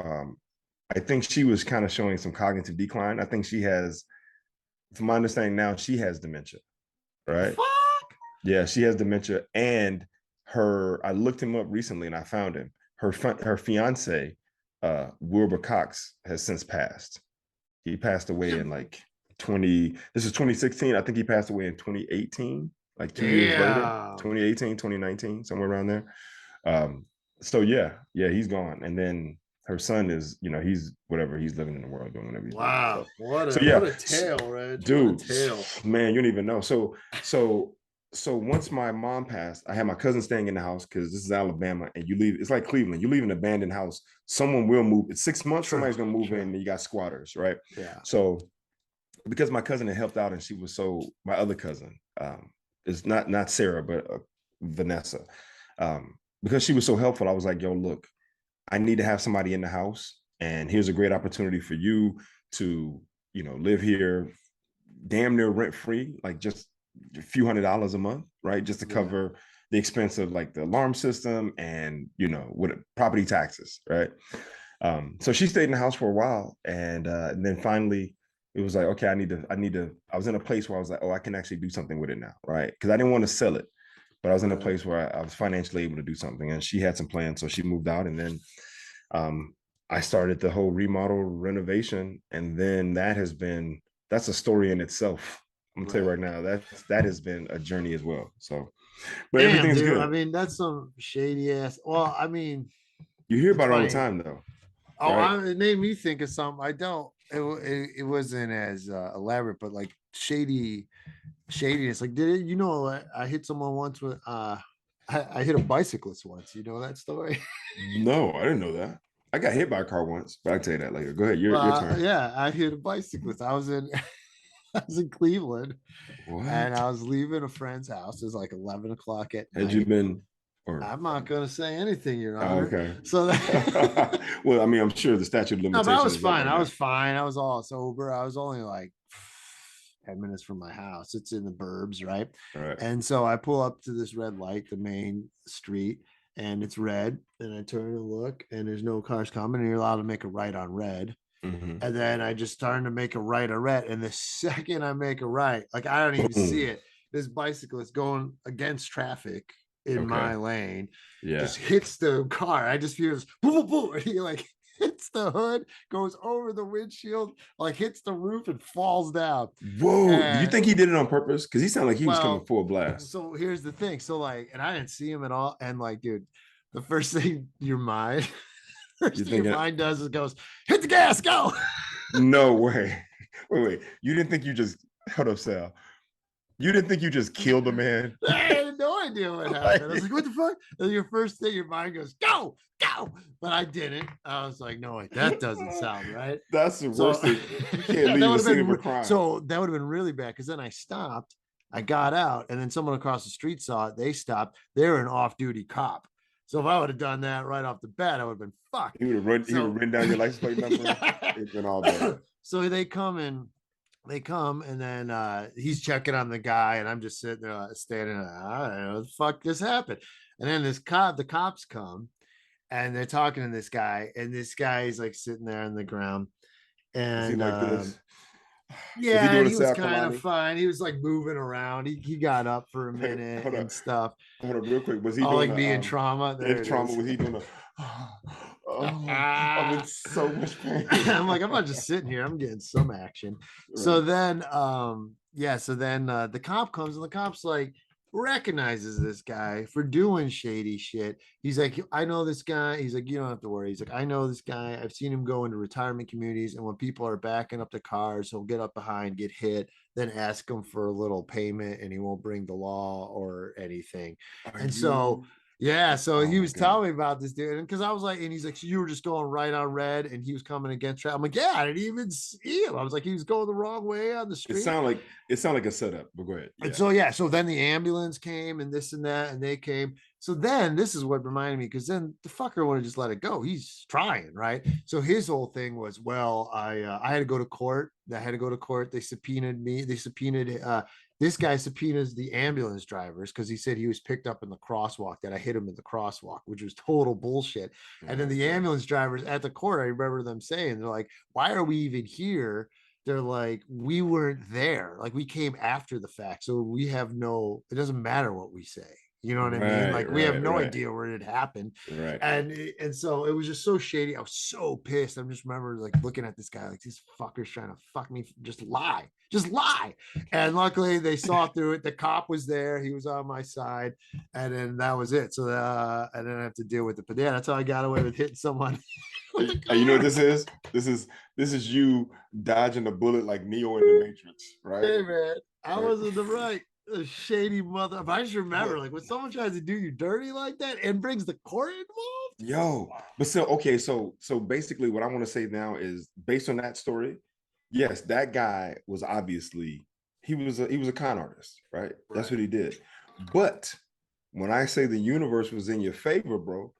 I think she was kind of showing some cognitive decline. I think she has, from my understanding now, she has dementia, right? Fuck. Yeah, she has dementia. And I looked him up recently and I found him. Her fiance, Wilbur Cox, has since passed. He passed away in this is 2016. I think he passed away in 2018, like 2 years later, 2018, 2019, somewhere around there. So yeah, he's gone. And then her son is, he's living in the world doing whatever he's doing. Wow. What a tale, right? Dude, man, you don't even know. So once my mom passed, I had my cousin staying in the house because this is Alabama and you leave, it's like Cleveland. You leave an abandoned house, someone will move. It's 6 months, somebody's gonna move in and you got squatters, right? Yeah. So because my cousin had helped out and my other cousin, is not Sarah, but Vanessa. Because she was so helpful, I was like, yo, look, I need to have somebody in the house. And here's a great opportunity for you to, live here damn near rent free, like just a few $100s a month, right? Just to cover the expense of like the alarm system and, with property taxes, right? So she stayed in the house for a while. And then finally it was like, okay, I was in a place where I was like, oh, I can actually do something with it now, right? Because I didn't want to sell it. But I was in a place where I was financially able to do something, and she had some plans, so she moved out, and then I started the whole remodel renovation, and then that's a story in itself. I'm gonna tell you right now, that has been a journey as well. So, but everything's good. I mean, that's some shady ass. Well, I mean, you hear about it all the time, though. Oh, right? It made me think of something. I don't. It wasn't as elaborate, but like shadiness. Like, I hit someone once with I hit a bicyclist once. You know that story? No, I didn't know that. I got hit by a car once, but I'll tell you that later. Go ahead, your turn. Yeah, I hit a bicyclist. I was in Cleveland, and I was leaving a friend's house. It was like 11 o'clock at night. Had you been? I'm not going to say anything, Your Honor. Okay. So well, I mean, I'm sure the statute of limitations. No, but I was fine. I was fine. I was all sober. I was only like 10 minutes from my house. It's in the burbs, right? Right. And so I pull up to this red light, the main street, and it's red. And I turn and look, and there's no cars coming. And you're allowed to make a right on red. Mm-hmm. And then I just started to make a right on red. And the second I make a right, like I don't even see it. This bicyclist going against traffic in my lane, just hits the car. I just feel this boom, boom, and he like hits the hood, goes over the windshield, like hits the roof and falls down. Whoa! Do you think he did it on purpose? Because he sounded like he was coming full blast. So here's the thing. So like, and I didn't see him at all. And like, dude, the first thing your mind does is goes, hit the gas, go. No way. Wait. You didn't think you just hold up, Sal. You didn't think you just killed a man? I had no idea what happened. I was like, what the fuck? And your first thing, your mind goes, go, go. But I didn't. I was like, no, wait, that doesn't sound right. That's the worst thing. You can't leave that a would have scene of a been crime. so that would have been really bad because then I stopped. I got out, and then someone across the street saw it. They stopped. They're an off-duty cop. So if I would have done that right off the bat, I would have been fucked. He would have written down your license plate number. Yeah. It's been all bad. So they come, and then he's checking on the guy, and I'm just sitting there standing. I don't know what the fuck this happened. And then the cops come, and they're talking to this guy, and this guy is like sitting there on the ground, and Is he like this? Yeah, he was kind of fine. He was like moving around. He got up for a minute and stuff. Hold on, real quick. Was he doing like being trauma? In trauma, was he doing I'm in so much pain. I'm like, I'm not just sitting here. I'm getting some action. Right. So then, the cop comes, and the cop's like recognizes this guy for doing shady shit. He's like, I know this guy. He's like, you don't have to worry. He's like, I know this guy. I've seen him go into retirement communities, and when people are backing up the cars, he'll get up behind, get hit, then ask him for a little payment, and he won't bring the law or anything. So he was telling me about this dude, and because I was like, and he's like, so you were just going right on red, and he was coming against. I'm like, yeah, I didn't even see him. I was like, he was going the wrong way on the street. It sounded like a setup, but go ahead. Yeah. So then the ambulance came, and this and that, and they came. So then this is what reminded me, because then the fucker would have just let it go. He's trying, right? So his whole thing was, well, I had to go to court. They subpoenaed me. This guy subpoenas the ambulance drivers because he said he was picked up in the crosswalk, that I hit him in the crosswalk, which was total bullshit. And then the ambulance drivers at the court, I remember them saying, they're like, why are we even here? They're like, we weren't there. Like, we came after the fact. So it doesn't matter what we say. You know what I mean? Like, we have no idea where it happened. Right. And so it was just so shady. I was so pissed. I just remember like looking at this guy, like, this fucker's trying to fuck me. Just lie. And luckily they saw through it. The cop was there. He was on my side. And then that was it. So I didn't have to deal with it. But yeah, that's how I got away with hitting someone. You know what this is? This is you dodging a bullet like Neo in the Matrix, right? Hey man, I was in the right. A shady mother. But I just remember, like, when someone tries to do you dirty like that and brings the court involved. Yo, but still, okay. So basically, what I want to say now is, based on that story, yes, that guy was obviously he was a con artist, right? That's what he did. But when I say the universe was in your favor, bro,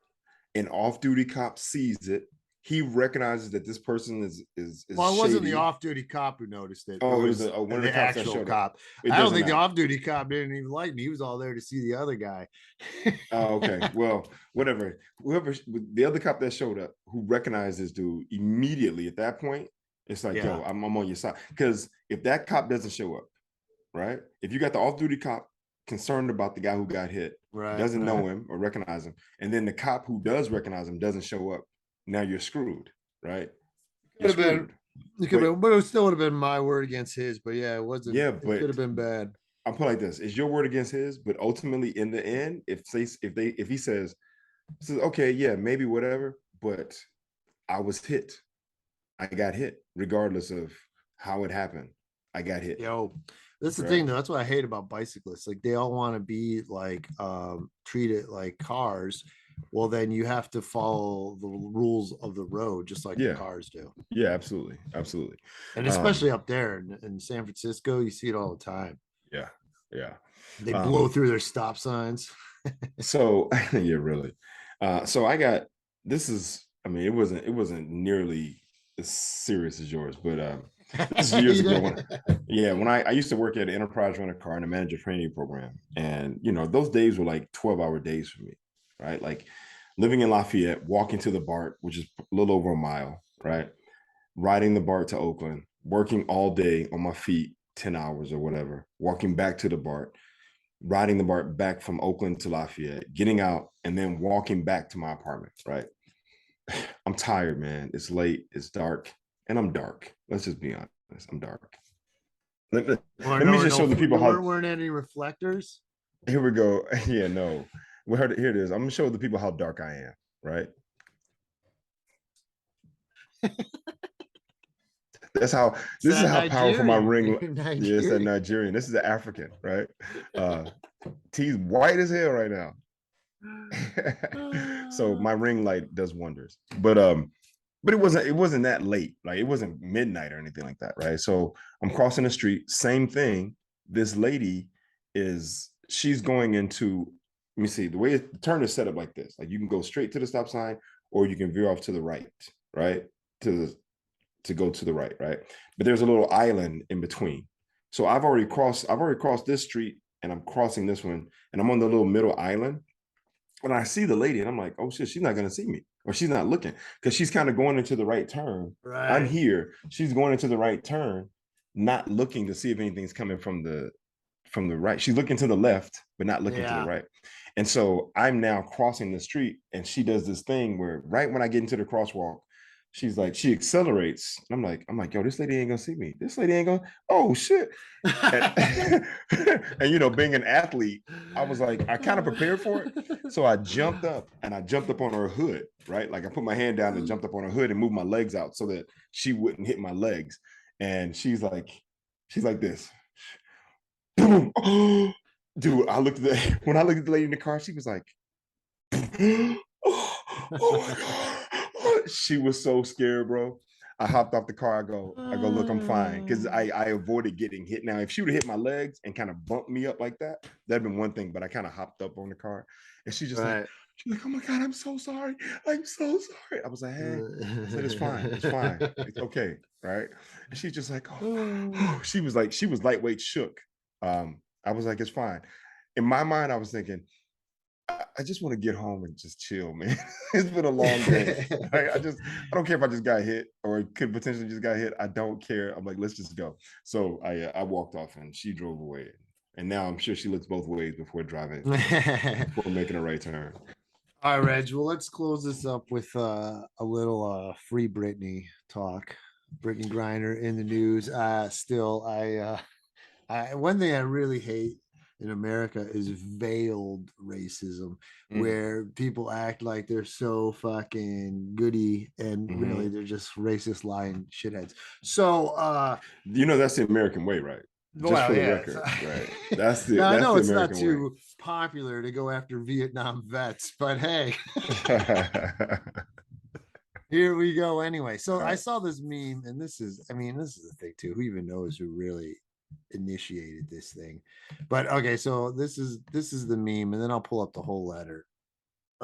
an off-duty cop sees it. He recognizes that this person is well, it wasn't shady. the off-duty cop who noticed it. Oh, it was one of the cops actual that cop. I don't think the off-duty cop didn't even like me. He was all there to see the other guy. Oh, okay. Well, whatever. Whoever the other cop that showed up, who recognized this dude immediately at that point, it's like, yo, I'm on your side. Because if that cop doesn't show up, right? If you got the off-duty cop concerned about the guy who got hit, doesn't know him or recognize him, and then the cop who does recognize him doesn't show up, now you're screwed, right? It still would have been my word against his, but yeah, it wasn't. Yeah, but it could have been bad. I'll put it like this: it's your word against his, but ultimately, in the end, if he says, okay, yeah, maybe whatever, but I was hit, I got hit, regardless of how it happened, I got hit. Yo, that's the thing, though. That's what I hate about bicyclists. Like, they all want to be like treated like cars. Well, then you have to follow the rules of the road, just like the cars do. Yeah, absolutely. And especially up there in San Francisco, you see it all the time. Yeah. They blow through their stop signs. So yeah, really. So I got this is. I mean, it wasn't nearly as serious as yours, but this is years ago. When I used to work at an enterprise rental car and a manager training program, and those days were like 12-hour days for me. Right, like living in Lafayette, walking to the BART, which is a little over a mile, right? Riding the BART to Oakland, working all day on my feet, 10 hours or whatever, walking back to the BART, riding the BART back from Oakland to Lafayette, getting out, and then walking back to my apartment, right? I'm tired, man. It's late, it's dark, and I'm dark. Let's just be honest. I'm dark. Let me just show the people how. There weren't any reflectors. Here we go. Yeah, no. Well, here it is. I'm gonna show the people how dark I am, right? This is how powerful my ring. Yeah, it's that Nigerian. This is the African, right? T's white as hell right now. So my ring light does wonders. But it wasn't that late. Like it wasn't midnight or anything like that, right? So I'm crossing the street, same thing. This lady she's going into, let me see, the turn is set up like this. Like you can go straight to the stop sign or you can veer off to the right, right? To go to the right, right? But there's a little island in between. So I've already crossed this street and I'm crossing this one and I'm on the little middle island. And I see the lady and I'm like, oh shit, she's not going to see me or she's not looking because she's kind of going into the right turn. Right. I'm here. She's going into the right turn, not looking to see if anything's coming from the right. She's looking to the left, but not looking to the right. And so I'm now crossing the street and she does this thing where right when I get into the crosswalk, she's like, she accelerates. I'm like, yo, this lady ain't gonna see me. This lady ain't gonna, oh shit. And, and you know, being an athlete, I was like, I kind of prepared for it. So I jumped up on her hood, right? Like I put my hand down and jumped up on her hood and moved my legs out so that she wouldn't hit my legs. And she's like this. Dude, when I looked at the lady in the car, she was like, oh my God. She was so scared, bro. I hopped off the car. I go, look, I'm fine. Because I avoided getting hit. Now, if she would have hit my legs and kind of bumped me up like that, that'd been one thing. But I kind of hopped up on the car. And she's like, oh my God, I'm so sorry. I'm so sorry. I was like, hey, I said, it's fine. It's fine. It's okay. Right. And she's just like, oh. She was lightweight shook. I was like, it's fine. In my mind, I was thinking, I just want to get home and just chill, man. It's been a long day. I don't care if I just got hit or could potentially just got hit. I don't care. I'm like, let's just go. So I walked off and she drove away. And now I'm sure she looks both ways before driving, before making a right turn. All right, Reg. Well, let's close this up with a little free Brittney talk. Brittney Griner in the news. One thing I really hate in America is veiled racism, where people act like they're so fucking goody and really they're just racist lying shitheads. So you know that's the American way, right? Just for the record, right? That's the. Now, that's I know the it's American not too popular to go after Vietnam vets, but hey, here we go anyway. So I saw this meme, and this is the thing too. Who even knows who really initiated this thing? But okay, so this is the meme, and then I'll pull up the whole letter.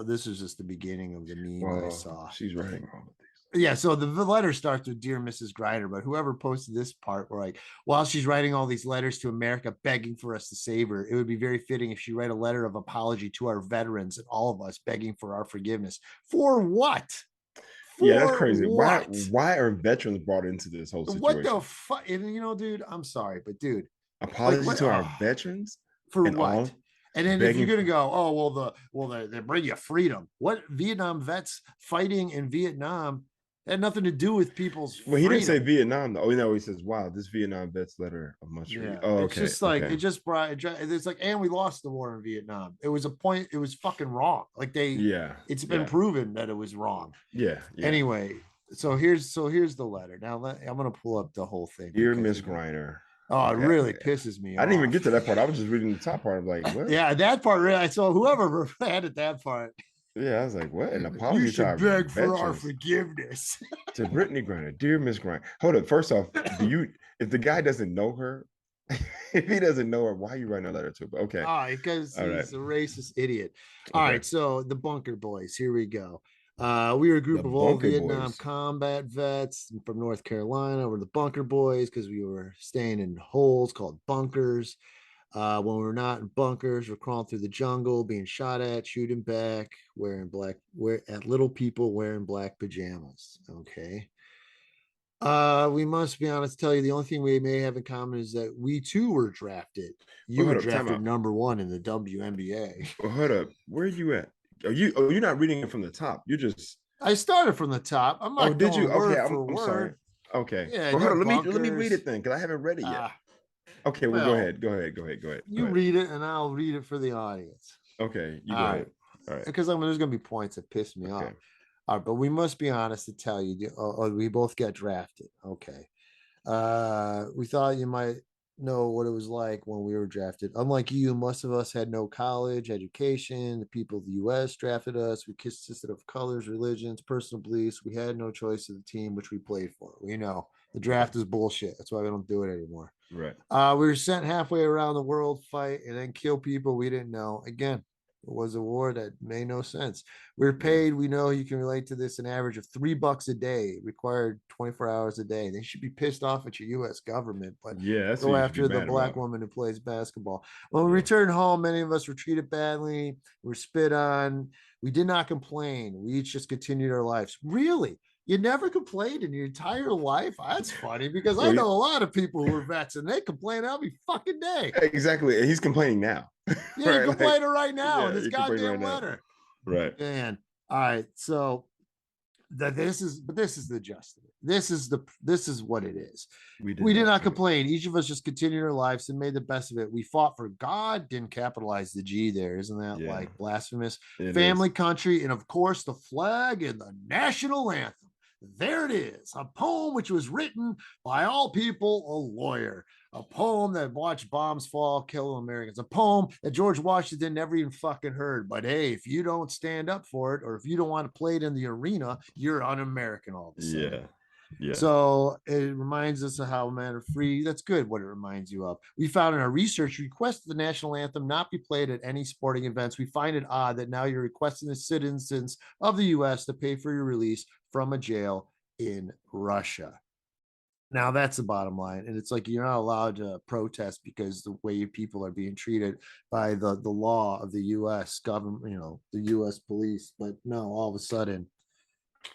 This is just the beginning of the meme I saw. She's writing all of these. Yeah, so the letter starts with "Dear Mrs. Griner," but whoever posted this part were like, while she's writing all these letters to America begging for us to save her, it would be very fitting if she write a letter of apology to our veterans and all of us begging for our forgiveness. For what? Yeah, that's crazy. Why are veterans brought into this whole situation? What the fuck? And you know, dude, I'm sorry, but dude, apology to our veterans for what? And then if you're gonna go, oh well, they bring you freedom. What? Vietnam vets fighting in Vietnam had nothing to do with people's freedom. Well, he didn't say Vietnam though. Oh, you know, he says, wow, this Vietnam vet's letter of much freedom. Oh, okay. It's just like it just brought it's like, and we lost the war in Vietnam. It was it was fucking wrong. Like it's been proven that it was wrong. Yeah. Anyway, so here's the letter. Now I'm gonna pull up the whole thing. Dear Miss Griner. Oh, it really pisses me off. I didn't even get to that part. I was just reading the top part. I'm like, what? Yeah, that part really. So whoever added that part. Yeah, I was like, what? An apology you should beg for our forgiveness. To Brittney Griner, dear Miss Griner. Hold up. First off, if the guy doesn't know her, if he doesn't know her, why are you writing a letter to her? Okay. Because he's a racist idiot. All right, so the Bunker Boys, here we go. We were a group of old Vietnam combat vets from North Carolina. We're the Bunker Boys because we were staying in holes called bunkers. When we're not in bunkers, we're crawling through the jungle, being shot at, shooting back, at little people wearing black pajamas. Okay. We must be honest, tell you the only thing we may have in common is that we too were drafted. You were drafted #1 in the WNBA. Well, hold up. Where are you at? You're not reading it from the top. I started from the top. I'm not did you? Okay, I'm sorry. Okay. Yeah, well, hold on. Let me read it then, because I haven't read it yet. Okay, well, go ahead. You read it, and I'll read it for the audience. Okay, you go ahead. All right. Because there's going to be points that piss me off. All right, but we must be honest to tell you, we both get drafted. Okay. We thought you might know what it was like when we were drafted. Unlike you, most of us had no college education. The people of the U.S. drafted us. We consisted of colors, religions, personal beliefs. We had no choice of the team which we played for. We know the draft is bullshit. That's why we don't do it anymore. Right. We were sent halfway around the world, fight, and then kill people we didn't know. Again, it was a war that made no sense. We were paid, we know you can relate to this, an average of $3 a day, required 24 hours a day. They should be pissed off at your US government, but Yeah, that's go what you should be after the mad black about. woman who plays basketball. When we returned home, many of us were treated badly, were spit on. We did not complain. We each just continued our lives. Really? You never complained in your entire life? That's funny because I know a lot of people who are vets and they complain every fucking day. Exactly. And he's complaining now. Yeah, right? you're complaining right now in this you're complaining goddamn right letter. now. Right. Man. All right. So this is the gist of it. This is what it is. We did not complain. Each of us just continued our lives and made the best of it. We fought for God, didn't capitalize the G there. Isn't that like blasphemous? Family, country, and of course the flag and the national anthem. There it is, a poem which was written by all people, a lawyer, a poem that watched bombs fall, kill Americans, a poem that George Washington never even fucking heard. But hey, if you don't stand up for it, or if you don't want to play it in the arena, you're un-American all of a sudden. Yeah. So it reminds us of how men are free. That's good. What it reminds you of. We found in our research, request the national anthem not be played at any sporting events. We find it odd that now you're requesting the citizens of the U.S. to pay for your release from a jail in Russia. Now that's the bottom line. And it's like, you're not allowed to protest because the way people are being treated by the law of the U.S. government, the U.S. police. But no, all of a sudden,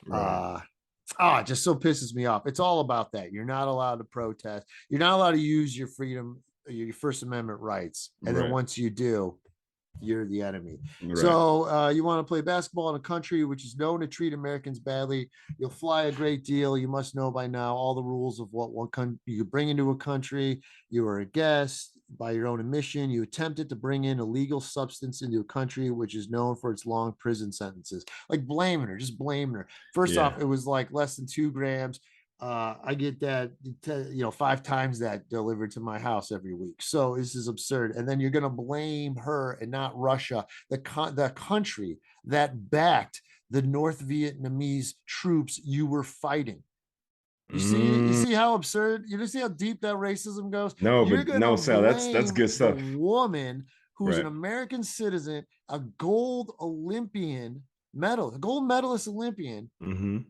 it just so pisses me off. It's all about that. You're not allowed to protest. You're not allowed to use your freedom, your First Amendment rights. And then once you do, you're the enemy. So you want to play basketball in a country which is known to treat Americans badly. You'll fly a great deal. You must know by now all the rules of what one country you bring into a country. You are a guest by your own admission. You attempted to bring in illegal substance into a country which is known for its long prison sentences. Like blaming her, just blaming her. First off, it was like less than 2 grams. I get that 5 times that delivered to my house every week. So this is absurd. And then you're going to blame her and not Russia, the country that backed the North Vietnamese troops you were fighting. You see how absurd, you see how deep that racism goes? No, Sal, that's good stuff. The woman who's an American citizen, a gold Olympian medal, a gold medalist Olympian,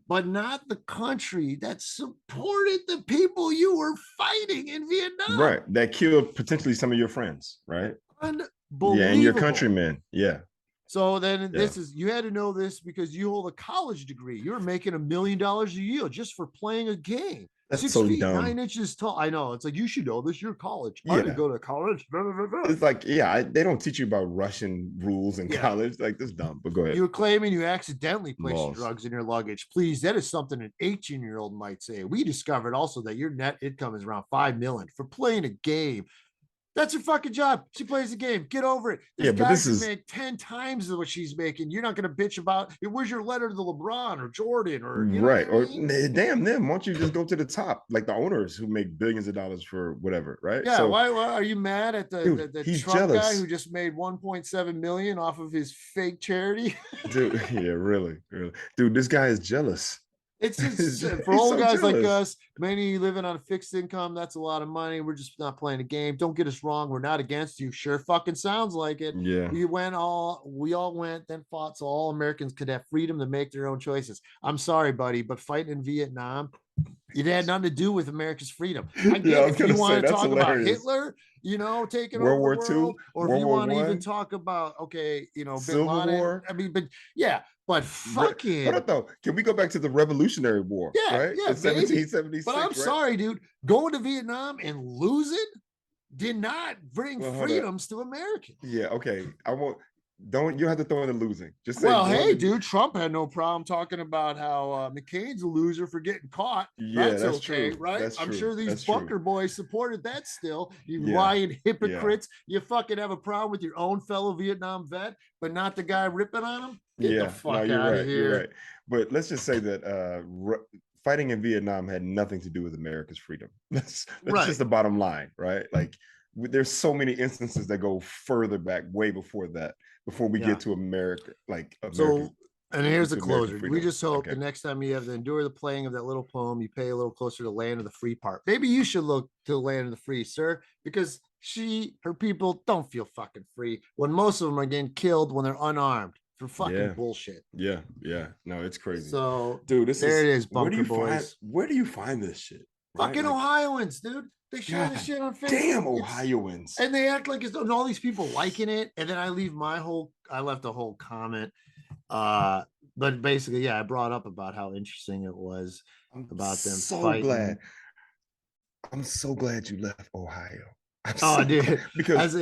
but not the country that supported the people you were fighting in Vietnam. Right. That killed potentially some of your friends, right? Unbelievable. Yeah, and your countrymen. Yeah. So then this is, you had to know this because you hold a college degree. You're making $1 million a year just for playing a game. That's 6 so feet, dumb. 9 inches tall. I know. It's like, you should know this. You're college. I didn't go to college. It's like, they don't teach you about Russian rules in college. Like, this is dumb, but go ahead. You were claiming you accidentally placed drugs in your luggage. Please, that is something an 18-year-old might say. We discovered also that your net income is around $5 million for playing a game. That's her fucking job. She plays the game. Get over it. This guy make 10 times what she's making. You're not going to bitch about it. Where's your letter to the LeBron or Jordan or damn them? Why don't you just go to the top, like the owners who make billions of dollars for whatever, right? Yeah. So, why are you mad at the Trump jealous. guy who just made 1.7 million off of his fake charity? Dude, really, dude. This guy is jealous. It's just for old guys like us, many living on a fixed income. That's a lot of money. We're just not playing a game. Don't get us wrong. We're not against you. Sure fucking sounds like it. Yeah. We all went, then fought so all Americans could have freedom to make their own choices. I'm sorry, buddy, but fighting in Vietnam, it had nothing to do with America's freedom. I get if you want to talk about Hitler, taking World over War the world, II, or if you want to even talk about, Civil War. I mean, but yeah. But fucking, hold on, though. Can we go back to the Revolutionary War? Yeah, right? yeah, 1776. But I'm sorry, dude. Going to Vietnam and losing did not bring freedoms to Americans. Yeah, okay. You have to throw in the losing. Just say, hey, dude, Trump had no problem talking about how McCain's a loser for getting caught. Yeah, that's okay, true. Right? That's I'm true. sure these bunker boys supported that still. You lying hypocrites. You fucking have a problem with your own fellow Vietnam vet, but not the guy ripping on him? Get the fuck out of here. You're right. But let's just say that fighting in Vietnam had nothing to do with America's freedom. That's Right. just the bottom line, right? Like there's so many instances that go further back, way before that, before we get to America, like America. So, and here's the to American closer. We freedom. just hope Okay. the next time you have to endure the playing of that little poem, you pay a little closer to land of the free part. Maybe you should look to the land of the free, sir, because her people don't feel fucking free when most of them are getting killed when they're unarmed for fucking bullshit. Yeah. No, it's crazy. So, dude, there it is, bunker boys. Where do you find this shit? Right? Fucking like, Ohioans, dude. They share this shit on Facebook. Damn Ohioans. And they act like it's all these people liking it. And then I left a whole comment. But basically, yeah, I brought up about how interesting it was about them fighting. I'm so glad you left Ohio. Dude. Because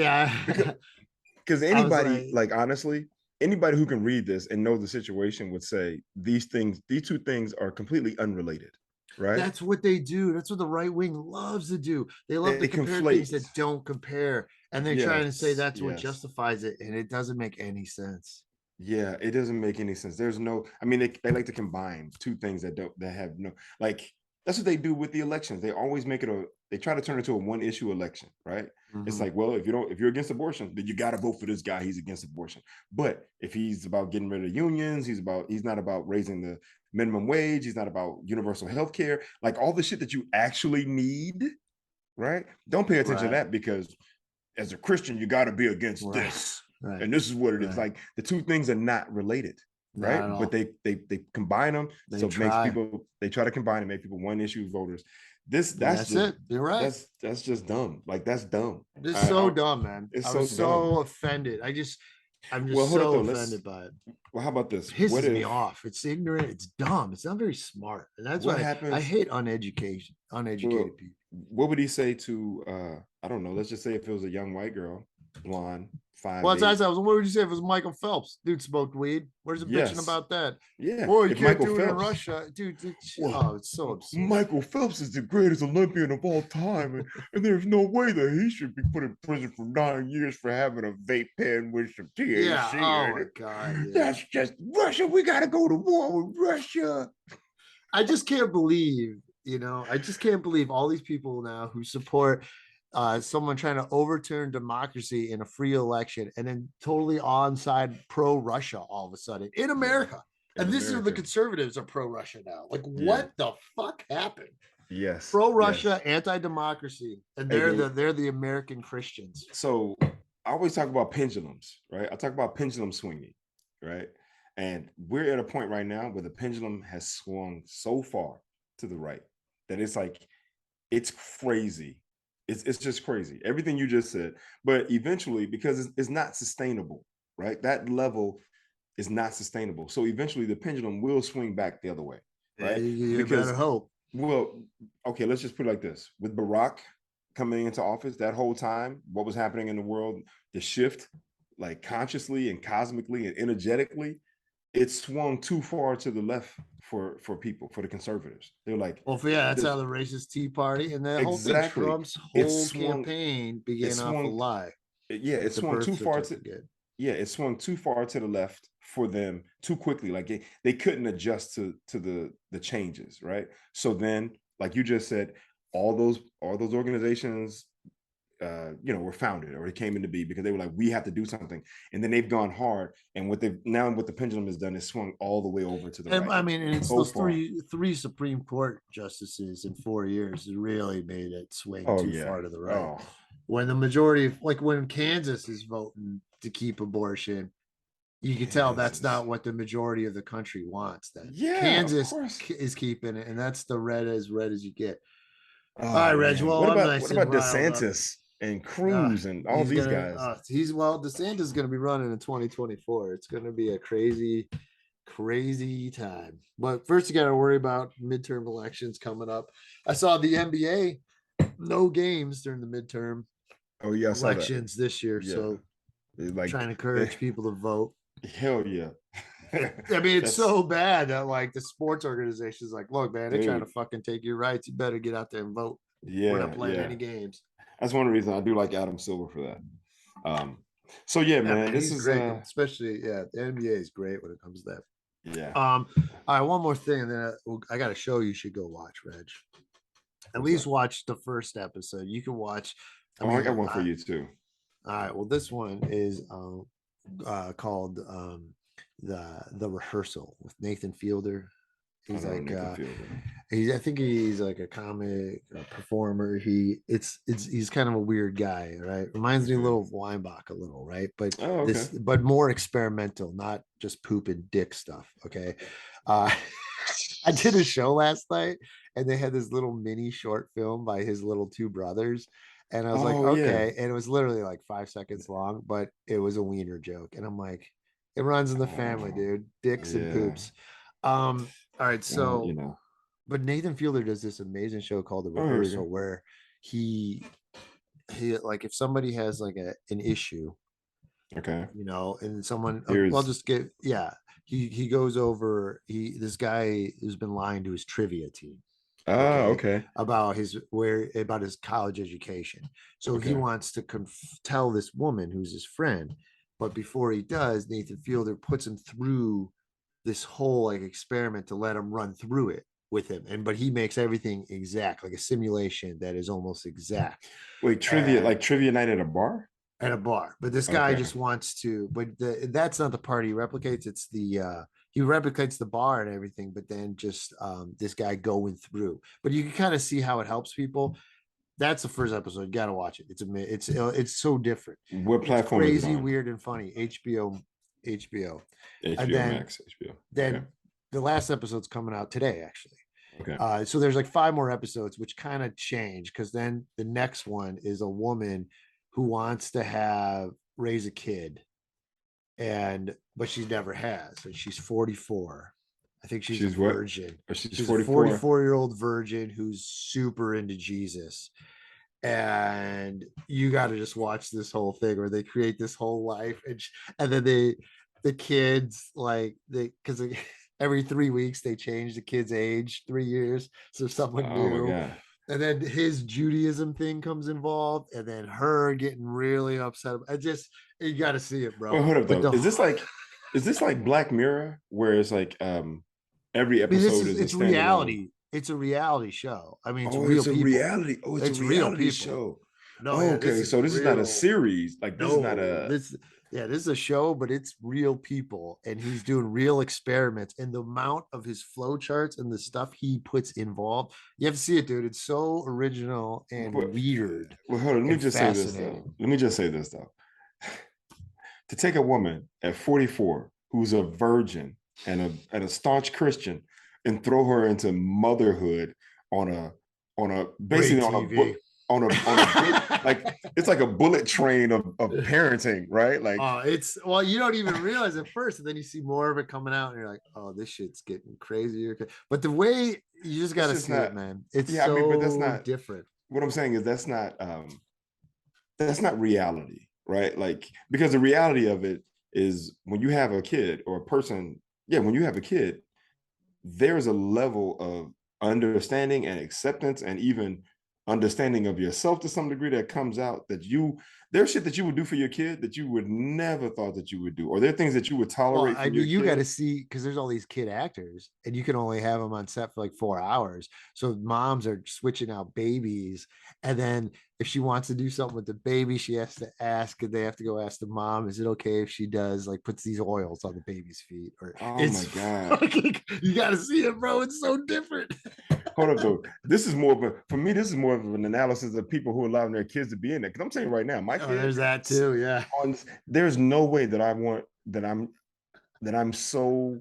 anybody, like honestly, anybody who can read this and know the situation would say these two things are completely unrelated. Right. That's what they do. That's what the right wing loves to do. They love to compare things that don't compare. And they're trying to say that's what justifies it. And it doesn't make any sense. Yeah, it doesn't make any sense. There's no, I mean, they like to combine two things that have no, like, that's what they do with the elections. They always make it they try to turn it to a one issue election, right? Mm-hmm. It's like, well, if you're against abortion, then you got to vote for this guy. He's against abortion. But if he's about getting rid of unions, he's not about raising the minimum wage. He's not about universal health care, like all the shit that you actually need, right? Don't pay attention to that, because as a Christian, you got to be against this. Right. And this is what it is. Like the two things are not related, right? But they combine them. So it makes people, they try to combine and make people one issue voters. That's it. You're right. That's just dumb. Like that's dumb. It's so dumb, man. I was so offended. I'm just so offended by it. Well, how about this? It pisses me off. It's ignorant. It's dumb. It's not very smart. And that's why I hate uneducated people. What would he say to I don't know, let's just say if it was a young white girl, blonde, 5'8". Well, what would you say if it was Michael Phelps? Dude smoked weed. Where's the bitching about that? Yeah. Boy, you can't do it in Russia. Dude, it's so absurd. Michael Phelps is the greatest Olympian of all time. And there's no way that he should be put in prison for 9 years for having a vape pen with some THC. Yeah, oh my God. Yeah. That's just Russia. We got to go to war with Russia. I just can't believe, all these people now who support someone trying to overturn democracy in a free election and then totally onside pro-Russia all of a sudden in America. And this is the conservatives are pro-Russia now. Like, what the fuck happened? Yes. Pro-Russia, anti-democracy. And they're the American Christians. So I always talk about pendulums, right? I talk about pendulum swinging, right? And we're at a point right now where the pendulum has swung so far to the right that it's like, it's crazy. It's just crazy. Everything you just said. But eventually, because it's not sustainable, right? That level is not sustainable. So eventually the pendulum will swing back the other way, right? You better hope. Well, okay, let's just put it like this. With Barack coming into office, that whole time, what was happening in the world, the shift, like consciously and cosmically and energetically, it swung too far to the left for people, for the conservatives. They're like, that's how the racist Tea Party and that whole thing, Trump's whole campaign began off a lie. It swung too far it swung too far to the left for them too quickly. Like they couldn't adjust to the changes, right? So then, like you just said, all those organizations were founded, or they came into be because they were like, we have to do something. And then they've gone hard. And what the pendulum has done is swung all the way over to the right. I mean, and it's those three Supreme Court justices in 4 years really made it swing too far to the right. When the majority, like when Kansas is voting to keep abortion, you can tell that's not what the majority of the country wants. Kansas is keeping it, and that's the red as you get. All right, Reg. Well, what about DeSantis and Cruz and all these guys? DeSantis is going to be running in 2024. It's going to be a crazy time. But first, you got to worry about midterm elections coming up. I saw the NBA, no games during the midterm elections this year. Yeah. So, trying to encourage people to vote. Hell yeah. I mean, it's so bad that like the sports organizations like, look, man, they're trying to fucking take your rights. You better get out there and vote. We're not playing any games. That's one of the reasons I do like Adam Silver for that. So man, this is great, especially the NBA is great when it comes to that. Yeah. All right, one more thing, and then I got a show you should go watch, Reg. At What's least that? watch the first episode. You can watch. I got one for you too. All right. Well, this one is called the Rehearsal with Nathan Fielder. He's I don't like know Nathan Fielder. I think he's like a comic performer. He's kind of a weird guy, right? Reminds me a little of Weinbach a little, right? But Oh, okay. but more experimental, not just poop and dick stuff. Okay. Uh I did a show last night and they had this little mini short film by his little two brothers. And I was like, Oh yeah. okay. And it was literally like 5 seconds long, but it was a wiener joke. And I'm like, it runs in the family, dude. Dicks and Yeah. poops. All right, so you know. but Nathan Fielder does this amazing show called The Rehearsal where he like if somebody has like an issue, okay, you know, and someone Here's- I'll just get he goes over this guy who's been lying to his trivia team. Okay. About his college education. So he wants to tell this woman who's his friend, but before he does, Nathan Fielder puts him through this whole like experiment to let him run through it with him, but he makes everything exact, like a simulation that is almost exact. Wait, trivia like trivia night at a bar? At a bar, but this guy just wants to. But that's not the part he replicates. It's the he replicates the bar and everything, but then just this guy going through. But you can kind of see how it helps people. That's the first episode. You got to watch it. It's so different. What platform? It's crazy, is it on? Weird, and funny. HBO, and then, Max, HBO. Then the last episode's coming out today, actually. Okay. So there's like 5 more episodes, which kind of change because then the next one is a woman who wants to raise a kid, but she never has, and she's 44. I think she's a virgin. She's 44? A 44-year-old virgin who's super into Jesus. And you got to just watch this whole thing where they create this whole life, and then the kids because every 3 weeks they change the kid's age 3 years, so someone new. And then his Judaism thing comes involved, and then her getting really upset. You got to see it, bro. Well, hold up, though. Is this like Black Mirror, where it's like every episode is it's reality. It's a reality show. I mean, it's real people. Reality. Oh, it's a reality show. No, okay. So this is not a series. Like this is not a. This is a show, but it's real people, and he's doing real experiments. And the amount of his flow charts and the stuff he puts involved, you have to see it, dude. It's so original and weird. Well, hold on. Let me just say this though. To take a woman at 44 who's a virgin and a staunch Christian and throw her into motherhood on a basically on a like it's like a bullet train of parenting, right? Like you don't even realize at first, and then you see more of it coming out, and you're like, oh, this shit's getting crazier. But the way you just got to see it, man. It's but that's not different. What I'm saying is that's not reality, right? Like, because the reality of it is when you have a kid or a person, when you have a kid, there's a level of understanding and acceptance and even understanding of yourself to some degree that comes out that there's shit that you would do for your kid that you would never thought that you would do, or there are things that you would tolerate. You got to see, because there's all these kid actors and you can only have them on set for like 4 hours. So moms are switching out babies, and then if she wants to do something with the baby, she has to ask, and they have to go ask the mom, is it okay if she does puts these oils on the baby's feet? Or my god, you got to see it, bro. It's so different. Hold up, though. This is more of an analysis of people who allow their kids to be in there. Because I'm saying right now, my kids. There's that too, yeah. There's no way that I'm so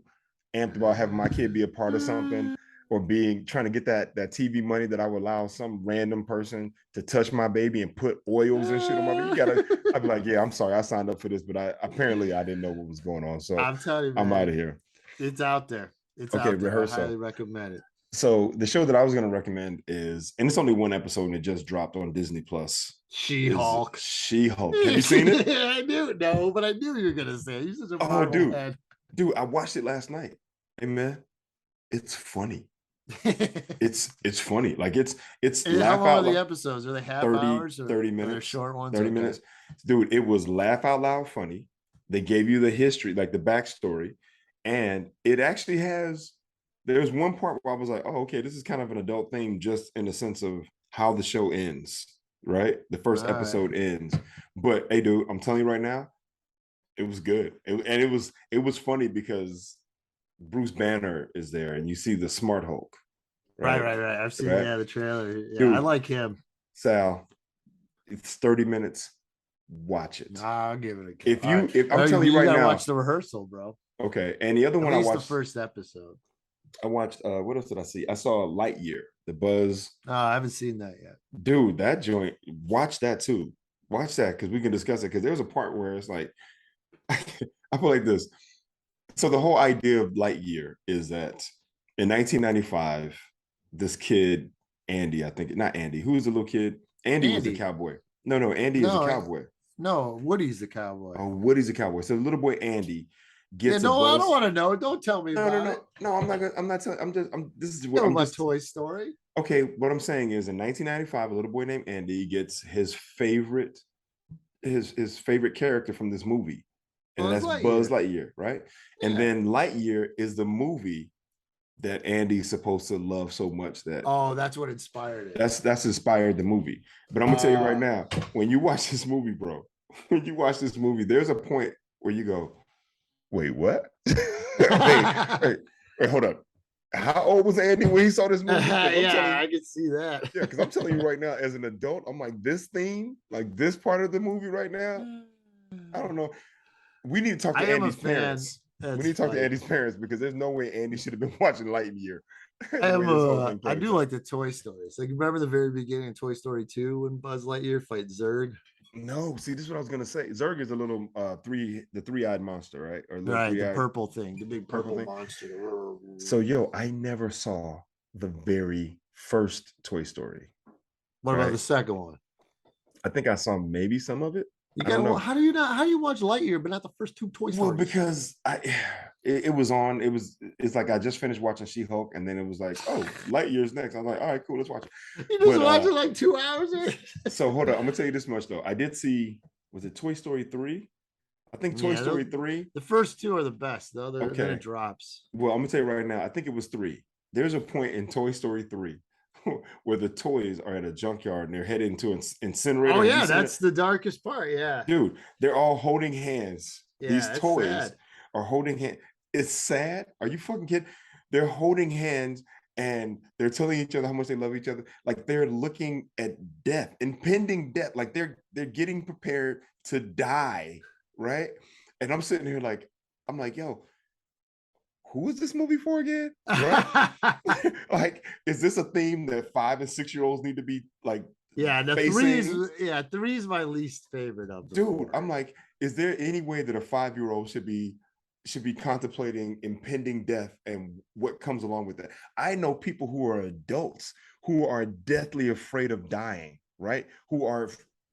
amped about having my kid be a part of something, or trying to get that TV money that I would allow some random person to touch my baby and put oils and shit on my baby. I'd be like, yeah, I'm sorry, I signed up for this, but apparently I didn't know what was going on. So I'm telling you, man, I'm out of here. It's out there. It's out there. Rehearsal. I highly recommend it. So the show that I was going to recommend is, and it's only one episode and it just dropped on Disney Plus. She-Hulk. She-Hulk. Have you seen it? I knew. No, but I knew you were going to say it. You're such a Marvel head. Dude, I watched it last night. Hey, man, it's funny. It's funny. Like it's laugh how long are the episodes? Are they half 30, hours or 30 minutes? Or short ones? 30 minutes. Dude, it was laugh out loud funny. They gave you the history, like the backstory. And it actually has, there's one part where I was like, oh, okay, this is kind of an adult theme, just in the sense of how the show ends, right? The first episode ends. But hey, dude, I'm telling you right now, it was good. It was funny because Bruce Banner is there and you see the Smart Hulk. Right. I've seen the trailer. Yeah, dude, I like him. Sal, it's 30 minutes. Watch it. Nah, I'll give it a go. If I'm telling you right now, watch the rehearsal, bro. Okay. And the other one I watched, the first episode. I watched what else did I see? I saw Lightyear, the Buzz. I haven't seen that yet. Dude, that joint, watch that too. Watch that because we can discuss it. Because there's a part where it's like, I feel like this. So the whole idea of Lightyear is that in 1995, this kid, Andy, I think, not Andy, who's the little kid? Andy was a cowboy. No, Andy is a cowboy. No, Woody's the cowboy. Oh, Woody's a cowboy. So the little boy Andy gets I don't want to know. Don't tell me about it. No, I'm not gonna, I'm not telling, this is what I'm just. Toy Story. Okay, what I'm saying is in 1995, a little boy named Andy gets his favorite character from this movie. And that's Buzz Lightyear, right? Yeah. And then Lightyear is the movie that Andy's supposed to love so much that that's what inspired it. That's inspired the movie. But I'm gonna tell you right now, when you watch this movie, bro, there's a point where you go, wait, what? wait, hold up. How old was Andy when he saw this movie? I can see that. Yeah, because I'm telling you right now, as an adult, I'm like, this theme, like this part of the movie right now, I don't know. We need to talk to Andy's parents. We need to talk to Andy's parents because there's no way Andy should have been watching Lightyear. I do like the Toy Stories. Like, remember the very beginning of Toy Story 2 when Buzz Lightyear fights Zurg? No, see, this is what I was gonna say. Zurg is a little the three-eyed monster, right? Or the purple thing, the big purple monster. So I never saw the very first Toy Story. What about the second one? I think I saw maybe some of it. You got how do you watch Lightyear but not the first two Toy Stories? Well, because it was on. It's like I just finished watching She-Hulk, and then it was like, oh, Lightyear's next. I was like, all right, cool, let's watch it. You just watched it like 2 hours. So hold on, I'm gonna tell you this much though. I did see, was it Toy Story 3? I think Toy Story 3. The first two are the best, though. Then it drops. Well, I'm gonna tell you right now. I think it was 3. There's a point in Toy Story 3 where the toys are at a junkyard and they're heading to an incinerator. Oh yeah, that's the darkest part. Yeah, dude, they're all holding hands. Yeah, these toys are holding hands. It's sad. Are you fucking kidding? They're holding hands and they're telling each other how much they love each other. Like they're looking at death, impending death. Like they're getting prepared to die, right? And I'm sitting here like, I'm like, yo, who is this movie for again? Right? Like, is this a theme that 5 and 6 year olds need to be like? Yeah, the facing? Three is my least favorite of them. Dude, I'm like, is there any way that a 5-year-old should be contemplating impending death and what comes along with that? I know people who are adults who are deathly afraid of dying, right? Who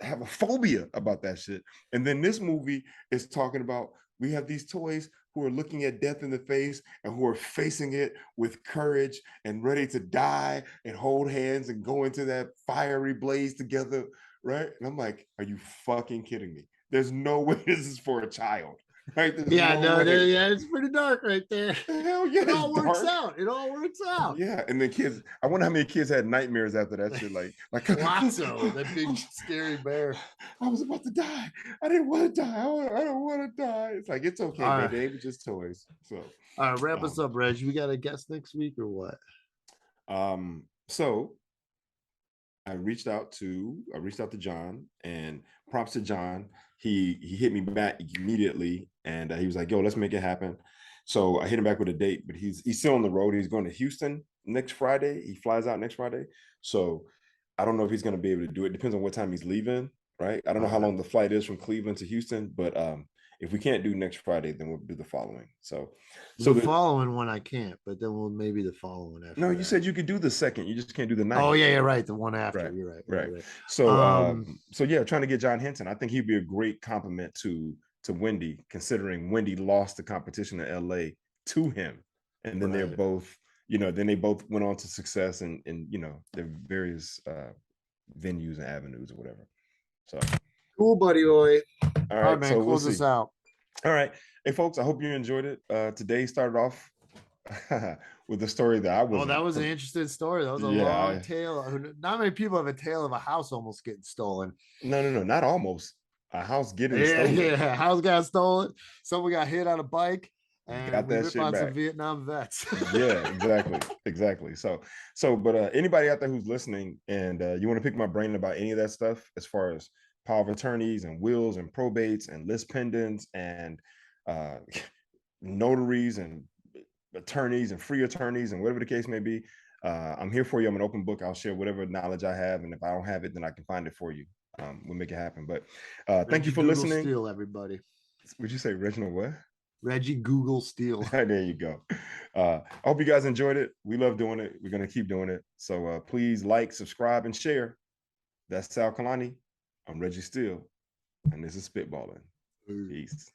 have a phobia about that shit. And then this movie is talking about, we have these toys who are looking at death in the face and who are facing it with courage and ready to die and hold hands and go into that fiery blaze together, right? And I'm like, are you fucking kidding me? There's no way this is for a child. Right? It's pretty dark right there. Hell yeah, it all works out. Yeah, and then kids, I wonder how many kids had nightmares after that shit. Like Lotso, that big scary bear. I was about to die. I didn't want to die. I don't want to die. It's like, it's okay, baby. They were just toys. So, all right, wrap us up, Reggie. We got a guest next week or what? So I reached out to John, and props to John. He hit me back immediately, and he was like, "Yo, let's make it happen." So I hit him back with a date, but he's still on the road. He's going to Houston next Friday. He flies out next Friday. So I don't know if he's going to be able to do it. Depends on what time he's leaving, right? I don't know how long the flight is from Cleveland to Houston, but if we can't do next Friday, then we'll do the following. So the following one I can't, but then we'll maybe the following after. No, you said you could do the second. You just can't do the 9th. Oh yeah, right. The one after. Right. You're right. Right. So yeah, trying to get John Henson. I think he'd be a great compliment to Wendy, considering Wendy lost the competition in LA to him, and then they're both, then they both went on to success and their various venues and avenues or whatever. So cool, buddy boy. All right, man. so Close us out. All right. Hey, folks, I hope you enjoyed it. Today started off with a story that I was. Oh, that was an interesting story. That was a long tale. Not many people have a tale of a house almost getting stolen. No, not almost. A house getting Yeah, stolen. yeah. House got stolen. Someone got hit on a bike, and Got we that rip shit on some back. Vietnam vets. Yeah, exactly. But anybody out there who's listening and you want to pick my brain about any of that stuff, as far as power of attorneys and wills and probates and list pendants and uh, notaries and attorneys and free attorneys and whatever the case may be, I'm here for you. I'm an open book. I'll share whatever knowledge I have, and if I don't have it, then I can find it for you. We'll make it happen. But thank you for Google listening. Steele, everybody. Would you say Reginald what? Reggie Google Steele. There you go. I hope you guys enjoyed it. We love doing it. We're going to keep doing it. So please like, subscribe, and share. That's Sal Kalani. I'm Reggie Steele, and this is Spitballin. Peace.